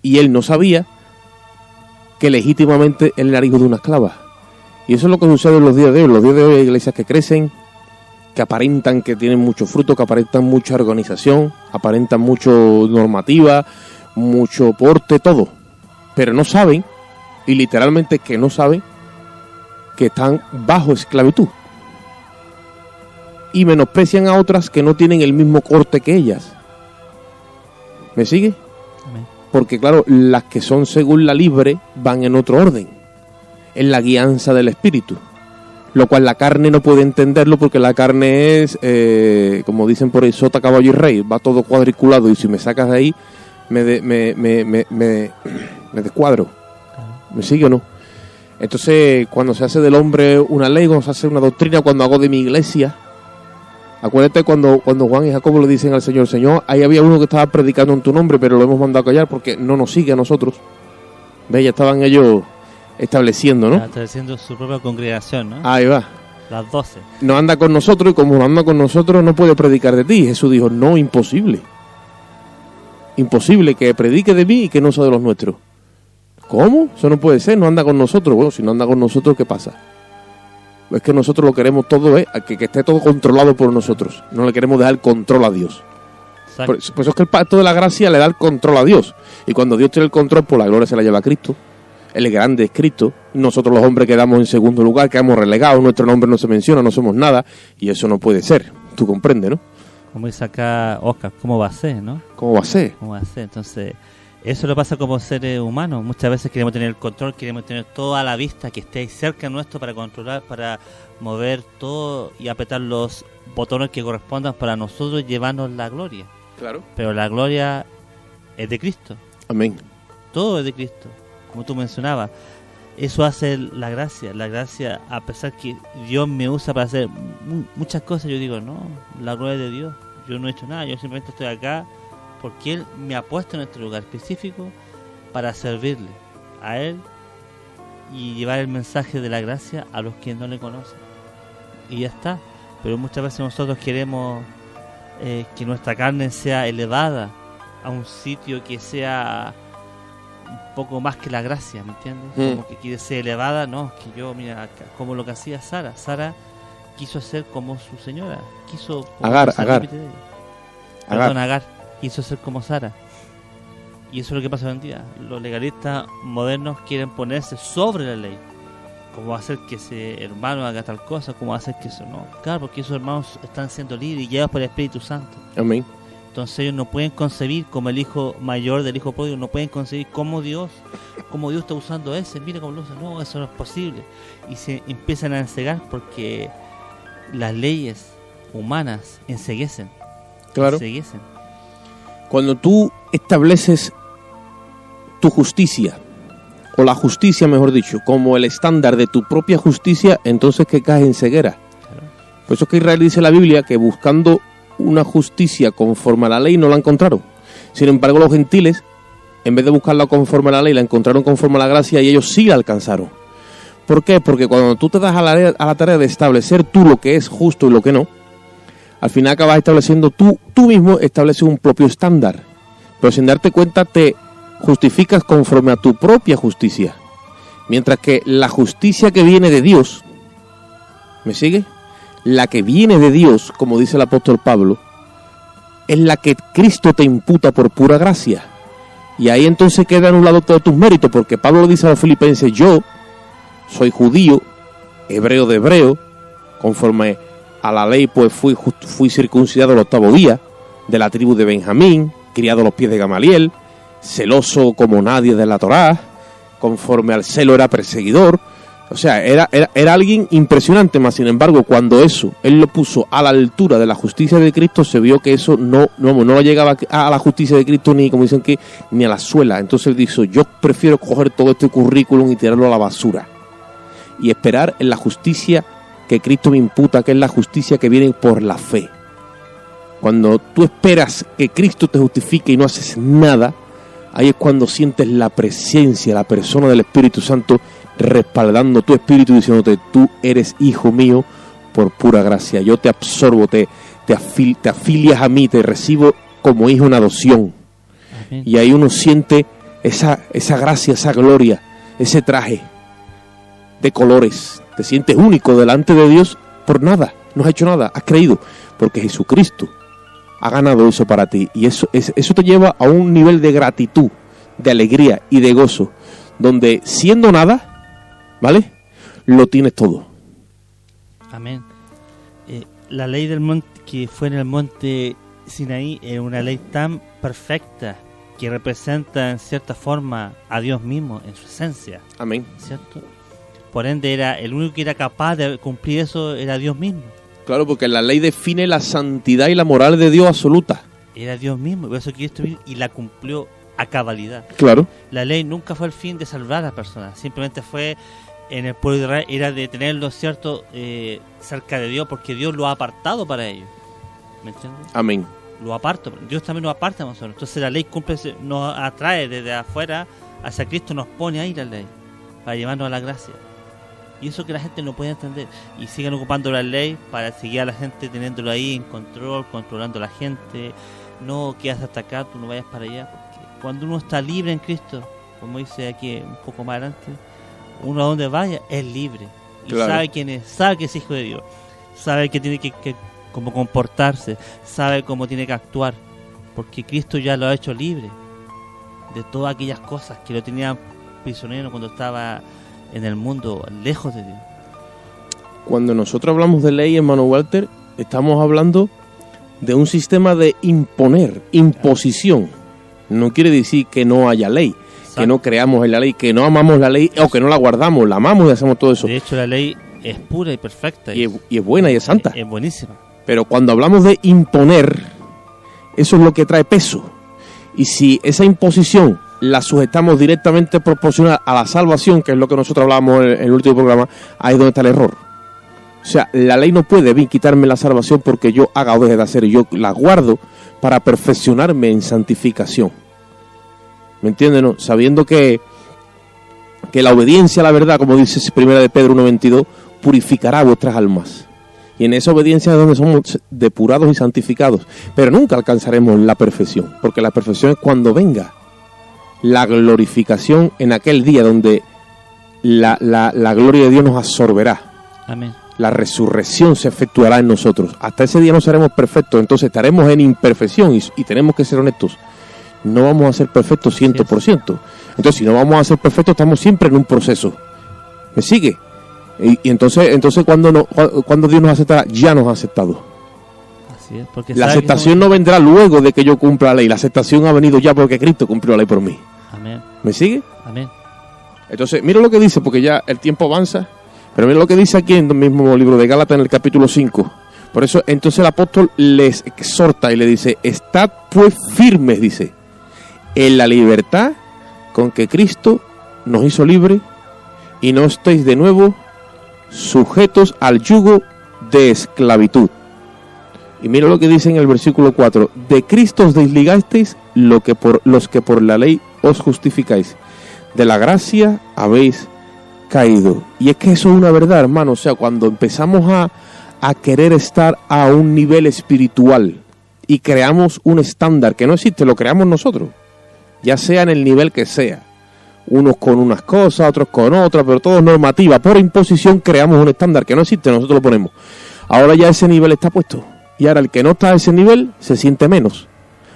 Y él no sabía que legítimamente él era hijo de una esclava. Y eso es lo que sucede en los días de hoy. En los días de hoy hay iglesias que crecen, que aparentan que tienen mucho fruto, que aparentan mucha organización, aparentan mucho normativa, mucho porte, todo. Pero no saben, y literalmente que no saben, que están bajo esclavitud. Y menosprecian a otras que no tienen el mismo corte que ellas. ¿Me sigue? Amén. Porque claro, las que son según la libre van en otro orden, en la guianza del Espíritu, lo cual la carne no puede entenderlo, porque la carne es, como dicen por ahí, sota, caballo y rey, va todo cuadriculado, y si me sacas de ahí me descuadro. ¿Me sigue o no? Entonces, cuando se hace del hombre una ley, cuando se hace una doctrina, cuando hago de mi iglesia, acuérdate cuando Juan y Jacobo le dicen al Señor, Señor, ahí había uno que estaba predicando en tu nombre, pero lo hemos mandado a callar porque no nos sigue a nosotros. ¿Ves? Ya estaban ellos estableciendo, ¿no? Estableciendo su propia congregación, ¿no? Ahí va. Las 12. No anda con nosotros, y como no anda con nosotros no puede predicar de ti. Jesús dijo, no, imposible. Imposible que predique de mí y que no sea de los nuestros. ¿Cómo? Eso no puede ser, no anda con nosotros. Bueno, si no anda con nosotros, ¿qué pasa? Es que nosotros lo queremos todo, que esté todo controlado por nosotros. No le queremos dejar el control a Dios. Por eso es que el pacto de la gracia le da el control a Dios. Y cuando Dios tiene el control, pues la gloria se la lleva a Cristo. el grande es Cristo. Nosotros los hombres quedamos en segundo lugar, quedamos relegados, nuestro nombre no se menciona, no somos nada, y eso no puede ser. Tú comprendes, ¿no? Como dice acá Oscar, ¿cómo va a ser, no? ¿Cómo va a ser? ¿Cómo va a ser? Entonces, eso lo pasa como seres humanos. Muchas veces queremos tener el control, queremos tener todo a la vista, que esté ahí cerca nuestro para controlar, para mover todo y apretar los botones que correspondan para nosotros llevarnos la gloria. Claro. Pero la gloria es de Cristo. Amén. Todo es de Cristo, como tú mencionabas. Eso hace la gracia. La gracia, a pesar que Dios me usa para hacer muchas cosas, yo digo, no, la gloria es de Dios. Yo no he hecho nada, yo simplemente estoy acá porque Él me ha puesto en este lugar específico para servirle a Él y llevar el mensaje de la gracia a los que no le conocen. Y ya está. Pero muchas veces nosotros queremos que nuestra carne sea elevada a un sitio que sea un poco más que la gracia, ¿me entiendes? Como que quiere ser elevada, no, que yo, mira, como lo que hacía Sara. Sara quiso ser como su señora, quiso Agar. Quiso ser como Sara. Y eso es lo que pasa hoy en día. Los legalistas modernos quieren ponerse sobre la ley. ¿Cómo hacer que ese hermano haga tal cosa? ¿Cómo hacer que eso no? Claro, porque esos hermanos están siendo libres y guiados por el Espíritu Santo. Amén. Entonces ellos no pueden concebir como el hijo mayor del hijo pródigo, no pueden concebir cómo Dios está usando ese, mira cómo lo usa, no, eso no es posible. Y se empiezan a encegar porque las leyes humanas enceguecen. Claro. Enceguecen. Cuando tú estableces tu justicia, o la justicia mejor dicho, como el estándar de tu propia justicia, entonces que caes en ceguera. Claro. Por eso es que Israel dice en la Biblia que buscando una justicia conforme a la ley no la encontraron. Sin embargo, los gentiles, en vez de buscarla conforme a la ley, la encontraron conforme a la gracia y ellos sí la alcanzaron. ¿Por qué? Porque cuando tú te das a la tarea de establecer tú lo que es justo y lo que no, al final acabas estableciendo tú mismo estableces un propio estándar. Pero sin darte cuenta te justificas conforme a tu propia justicia. Mientras que la justicia que viene de Dios, ¿me sigue? La que viene de Dios, como dice el apóstol Pablo, es la que Cristo te imputa por pura gracia. Y ahí entonces queda anulado todos tus méritos, porque Pablo le dice a los filipenses, yo soy judío, hebreo de hebreo, conforme a la ley pues fui circuncidado el 8º día, de la tribu de Benjamín, criado a los pies de Gamaliel, celoso como nadie de la Torá, conforme al celo era perseguidor. O sea, era alguien impresionante, más sin embargo, cuando eso, él lo puso a la altura de la justicia de Cristo, se vio que eso no llegaba a la justicia de Cristo ni, como dicen que, ni a la suela. Entonces él dijo, yo prefiero coger todo este currículum y tirarlo a la basura. Y esperar en la justicia que Cristo me imputa, que es la justicia que viene por la fe. Cuando tú esperas que Cristo te justifique y no haces nada, ahí es cuando sientes la presencia, la persona del Espíritu Santo respaldando tu espíritu, diciéndote, tú eres hijo mío por pura gracia. Yo te absorbo, te afilias a mí, te recibo como hijo en adopción. Amén. Y ahí uno siente esa gracia, esa gloria, ese traje de colores. Te sientes único delante de Dios por nada, no has hecho nada, has creído, porque Jesucristo ha ganado eso para ti. Y eso te lleva a un nivel de gratitud, de alegría y de gozo, donde siendo nada, ¿vale?, lo tienes todo. Amén. La ley del monte que fue en el monte Sinaí es una ley tan perfecta que representa en cierta forma a Dios mismo en su esencia. Amén. ¿Cierto? Por ende, el único que era capaz de cumplir eso era Dios mismo. Claro, porque la ley define la santidad y la moral de Dios absoluta. Era Dios mismo, por eso Cristo vino y la cumplió a cabalidad. Claro. La ley nunca fue el fin de salvar a las personas, simplemente fue en el pueblo de Israel, era de tenerlo, ¿cierto?, cerca de Dios, porque Dios lo ha apartado para ellos. ¿Me entiendes? Amén. Lo aparta, Dios también lo aparta a nosotros. Entonces la ley cumple, nos atrae desde afuera hacia Cristo, nos pone ahí la ley, para llevarnos a la gracia. Y eso que la gente no puede entender. Y siguen ocupando la ley para seguir a la gente teniéndolo ahí en control, controlando a la gente. No quedas hasta acá, tú no vayas para allá. Porque cuando uno está libre en Cristo, como dice aquí un poco más adelante, uno a donde vaya es libre. Y claro, sabe quién es, sabe que es hijo de Dios. Sabe que tiene que cómo comportarse, sabe cómo tiene que actuar. Porque Cristo ya lo ha hecho libre de todas aquellas cosas que lo tenían prisionero cuando estaba en el mundo lejos de Dios. Cuando nosotros hablamos de ley, hermano Walter, estamos hablando de un sistema de imponer, imposición. No quiere decir que no haya ley, exacto, que no creamos en la ley, que no amamos la ley o que no la guardamos, la amamos y hacemos todo eso. De hecho, la ley es pura y perfecta. Y es buena y es santa. Es buenísima. Pero cuando hablamos de imponer, eso es lo que trae peso. Y si esa imposición la sujetamos directamente proporcional a la salvación, que es lo que nosotros hablábamos en el último programa, ahí es donde está el error. O sea, la ley no puede bien quitarme la salvación porque yo haga o deje de hacer. Yo la guardo para perfeccionarme en santificación. ¿Me entienden? ¿No? Sabiendo que la obediencia a la verdad, como dice 1 de Pedro 1:22, purificará vuestras almas. Y en esa obediencia es donde somos depurados y santificados. Pero nunca alcanzaremos la perfección, porque la perfección es cuando venga la glorificación en aquel día donde la gloria de Dios nos absorberá. Amén. La resurrección se efectuará en nosotros. Hasta ese día no seremos perfectos, entonces estaremos en imperfección y tenemos que ser honestos. No vamos a ser perfectos 100%. Entonces, si no vamos a ser perfectos, estamos siempre en un proceso. ¿Me sigue? Y entonces cuando Dios nos aceptará, ya nos ha aceptado. Así es, porque la aceptación no vendrá luego de que yo cumpla la ley. La aceptación ha venido ya porque Cristo cumplió la ley por mí. Amén. ¿Me sigue? Amén. Entonces, mira lo que dice, porque ya el tiempo avanza. Pero mira lo que dice aquí en el mismo libro de Gálatas, en el capítulo 5. Por eso, entonces el apóstol les exhorta y le dice: estad pues firmes, dice, en la libertad con que Cristo nos hizo libres, y no estéis de nuevo sujetos al yugo de esclavitud. Y mira lo que dice en el versículo 4: de Cristo os desligasteis los que por la ley os justificáis, de la gracia habéis caído. Y es que eso es una verdad, hermano. O sea, cuando empezamos a querer estar a un nivel espiritual y creamos un estándar que no existe, lo creamos nosotros, ya sea en el nivel que sea, unos con unas cosas, otros con otras, pero todo es normativa, por imposición creamos un estándar que no existe, nosotros lo ponemos. Ahora ya ese nivel está puesto, y ahora el que no está a ese nivel se siente menos,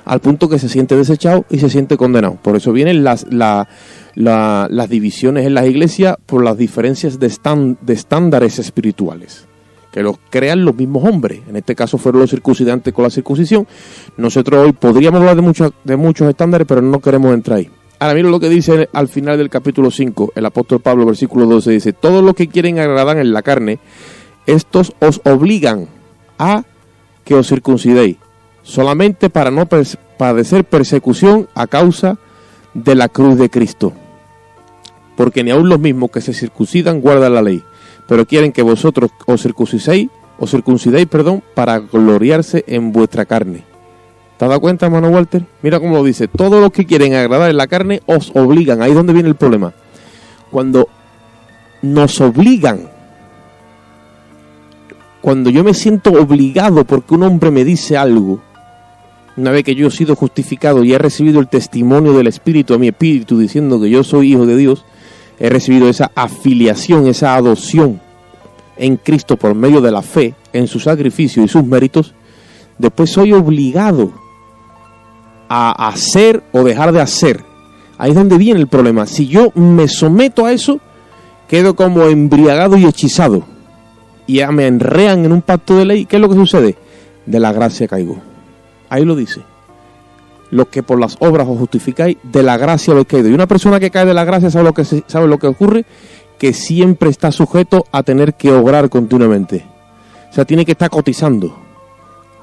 al punto que se siente desechado y se siente condenado. Por eso vienen las divisiones en las iglesias, por las diferencias de estándares espirituales, que los crean los mismos hombres. En este caso fueron los circuncidantes con la circuncisión. Nosotros hoy podríamos hablar de muchos estándares, pero no queremos entrar ahí. Ahora mira lo que dice al final del capítulo 5, el apóstol Pablo, versículo 12, dice: todos los que quieren agradar en la carne, estos os obligan a que os circuncidéis, solamente para no padecer persecución a causa de la cruz de Cristo. Porque ni aun los mismos que se circuncidan guardan la ley, pero quieren que vosotros os circuncidéis, para gloriarse en vuestra carne. ¿Te has dado cuenta, hermano Walter? Mira cómo lo dice: todos los que quieren agradar en la carne os obligan. Ahí es donde viene el problema. Cuando nos obligan, cuando yo me siento obligado porque un hombre me dice algo, una vez que yo he sido justificado y he recibido el testimonio del Espíritu a mi espíritu diciendo que yo soy hijo de Dios, he recibido esa afiliación, esa adopción en Cristo por medio de la fe en su sacrificio y sus méritos, después soy obligado a hacer o dejar de hacer. Ahí es donde viene el problema. Si yo me someto a eso, quedo como embriagado y hechizado, y ya me enrean en un pacto de ley. ¿Qué es lo que sucede? De la gracia caigo. Ahí lo dice: los que por las obras os justificáis, de la gracia habéis caído. Y una persona que cae de la gracia sabe lo que ocurre, que siempre está sujeto a tener que obrar continuamente. O sea, tiene que estar cotizando.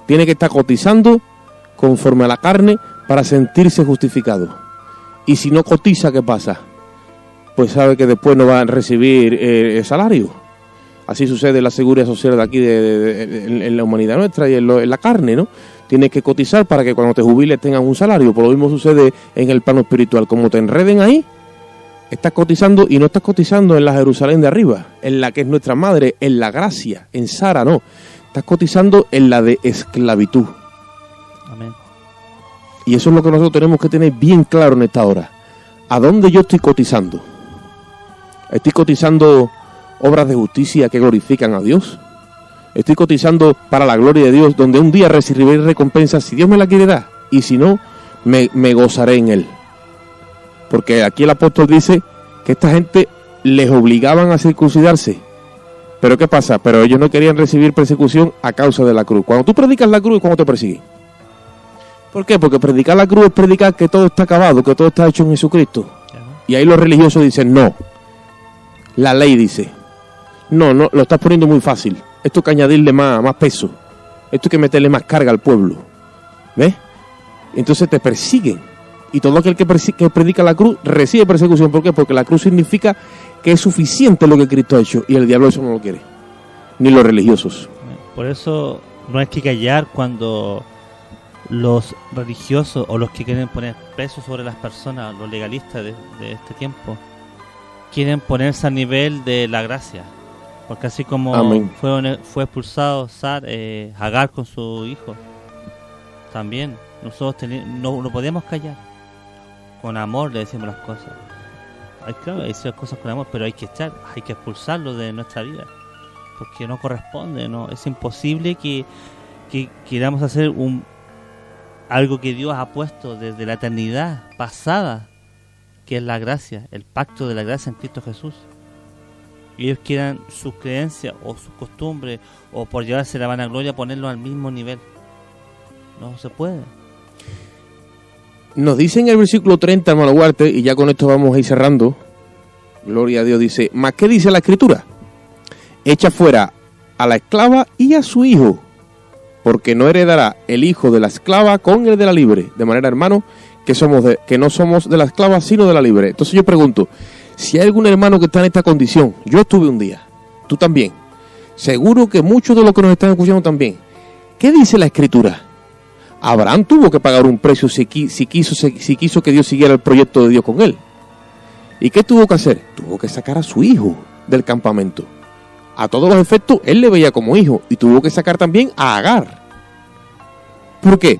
Tiene que estar cotizando conforme a la carne para sentirse justificado. Y si no cotiza, ¿qué pasa? Pues sabe que después no va a recibir el salario. Así sucede en la seguridad social de aquí, en la humanidad nuestra y en la carne, ¿no? Tienes que cotizar para que cuando te jubiles tengas un salario. Por lo mismo sucede en el plano espiritual. Como te enreden ahí, estás cotizando, y no estás cotizando en la Jerusalén de arriba, en la que es nuestra madre, en la gracia, en Sara, no. Estás cotizando en la de esclavitud. Amén. Y eso es lo que nosotros tenemos que tener bien claro en esta hora. ¿A dónde yo estoy cotizando? ¿Estoy cotizando obras de justicia que glorifican a Dios? Estoy cotizando para la gloria de Dios, donde un día recibiré recompensa si Dios me la quiere dar, y si no, me gozaré en Él. Porque aquí el apóstol dice que esta gente les obligaban a circuncidarse. Pero ¿qué pasa? Pero ellos no querían recibir persecución a causa de la cruz. Cuando tú predicas la cruz, ¿cómo te persiguen? ¿Por qué? Porque predicar la cruz es predicar que todo está acabado, que todo está hecho en Jesucristo. Y ahí los religiosos dicen, no. La ley dice, no, lo estás poniendo muy fácil. Esto hay que añadirle más peso. Esto hay que meterle más carga al pueblo. ¿Ves? Entonces te persiguen. Y todo aquel que predica la cruz recibe persecución. ¿Por qué? Porque la cruz significa que es suficiente lo que Cristo ha hecho. Y el diablo eso no lo quiere. Ni los religiosos. Por eso no hay que callar cuando los religiosos o los que quieren poner peso sobre las personas, los legalistas de este tiempo, quieren ponerse a nivel de la gracia. Porque así como fue expulsado Agar con su hijo, también nosotros no podemos callar. Con amor le decimos las cosas. Claro, hay ciertas cosas con amor, pero hay que expulsarlo de nuestra vida. Porque no corresponde, no es imposible que queramos hacer algo que Dios ha puesto desde la eternidad pasada, que es la gracia, el pacto de la gracia en Cristo Jesús. Y ellos quieran sus creencias o sus costumbres o por llevarse la vanagloria ponerlo al mismo nivel. No se puede. Nos dice en el versículo 30, hermano Huarte, y ya con esto vamos a ir cerrando. Gloria a Dios, dice, ¿más qué dice la Escritura? Echa fuera a la esclava y a su hijo, porque no heredará el hijo de la esclava con el de la libre. De manera, hermano, que no somos de la esclava, sino de la libre. Entonces yo pregunto, si hay algún hermano que está en esta condición, yo estuve un día, tú también, seguro que muchos de los que nos están escuchando también. ¿Qué dice la Escritura? Abraham tuvo que pagar un precio si quiso que Dios siguiera el proyecto de Dios con él. ¿Y qué tuvo que hacer? Tuvo que sacar a su hijo del campamento. A todos los efectos, él le veía como hijo. Y tuvo que sacar también a Agar. ¿Por qué?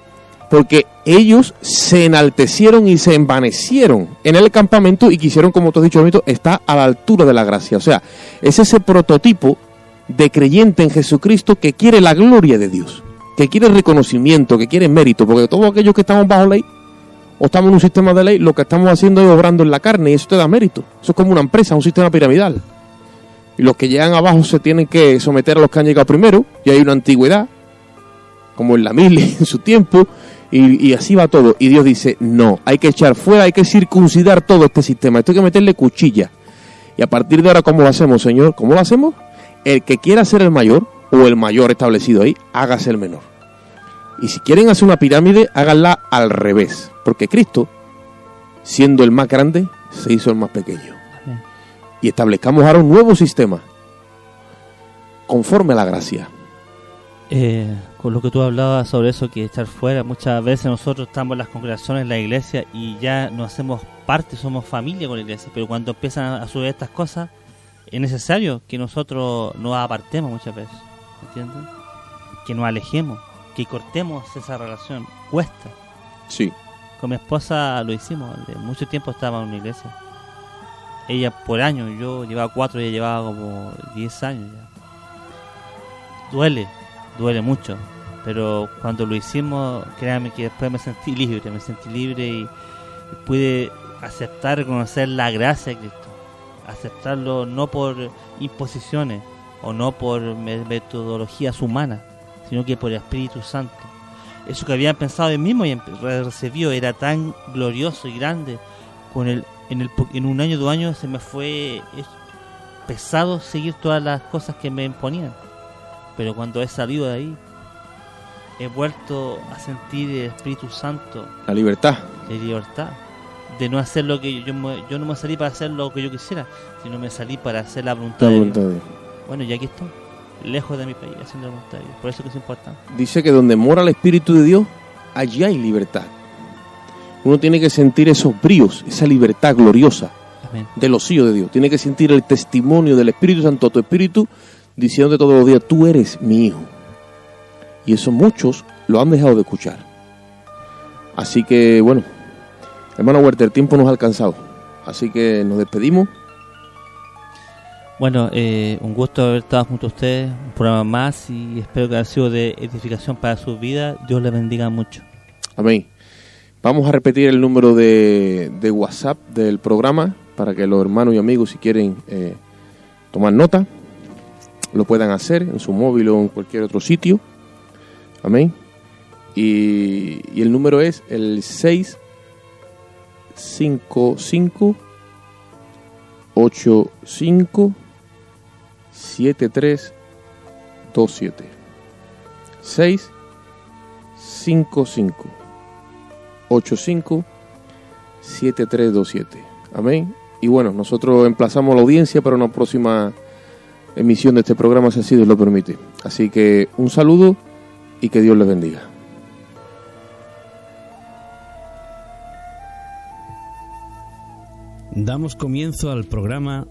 Porque ellos se enaltecieron y se envanecieron en el campamento y quisieron, como tú has dicho, estar a la altura de la gracia. O sea, es ese prototipo de creyente en Jesucristo que quiere la gloria de Dios, que quiere reconocimiento, que quiere mérito, porque todos aquellos que estamos bajo ley o estamos en un sistema de ley, lo que estamos haciendo es obrando en la carne y eso te da mérito. Eso es como una empresa, un sistema piramidal. Y los que llegan abajo se tienen que someter a los que han llegado primero, y hay una antigüedad, como en la mili en su tiempo, y así va todo. Y Dios dice, no, hay que echar fuera, hay que circuncidar todo este sistema, esto hay que meterle cuchilla. Y a partir de ahora, ¿cómo lo hacemos, Señor? ¿Cómo lo hacemos? El que quiera ser el mayor, o el mayor establecido ahí, hágase el menor. Y si quieren hacer una pirámide, háganla al revés, porque Cristo, siendo el más grande, se hizo el más pequeño. Amén. Y establezcamos ahora un nuevo sistema conforme a la gracia. Con lo que tú hablabas sobre eso, que echar fuera, muchas veces nosotros estamos en las congregaciones, en la iglesia, y ya no hacemos parte, somos familia con la iglesia, pero cuando empiezan a subir estas cosas, es necesario que nosotros nos apartemos muchas veces, ¿entiendes? Que nos alejemos, que cortemos esa relación. Cuesta. Sí. Con mi esposa lo hicimos, de mucho tiempo estábamos en una iglesia. Ella por años, yo llevaba 4, ella llevaba como 10 años ya. Duele mucho, pero cuando lo hicimos, créanme que después me sentí libre y pude aceptar, reconocer la gracia de Cristo. Aceptarlo no por imposiciones o no por metodologías humanas, sino que por el Espíritu Santo. Eso que habían pensado en mismo y recibió era tan glorioso y grande. En un año, 2 años se me fue pesado seguir todas las cosas que me imponían. Pero cuando he salido de ahí, he vuelto a sentir el Espíritu Santo. La libertad. De no hacer lo que yo no me salí para hacer lo que yo quisiera, sino me salí para hacer la voluntad de Dios. Bueno, y aquí estoy, lejos de mi país, haciendo la voluntad de Dios. Por eso que es importante. Dice que donde mora el Espíritu de Dios, allí hay libertad. Uno tiene que sentir esos bríos, esa libertad gloriosa. Amén. De los hijos de Dios. Tiene que sentir el testimonio del Espíritu Santo, tu Espíritu, diciéndote todos los días, tú eres mi hijo. Y eso muchos lo han dejado de escuchar. Así que, bueno, hermano Huerta, el tiempo nos ha alcanzado. Así que nos despedimos. Bueno, un gusto haber estado junto a ustedes, un programa más, y espero que haya sido de edificación para su vida. Dios les bendiga mucho. Amén. Vamos a repetir el número de WhatsApp del programa, para que los hermanos y amigos, si quieren tomar nota, lo puedan hacer en su móvil o en cualquier otro sitio. Amén. Y el número es el 655-85-7327. 655-85-7327. Amén. Y bueno, nosotros emplazamos a la audiencia para una próxima emisión de este programa, si así Dios lo permite. Así que un saludo y que Dios les bendiga. Damos comienzo al programa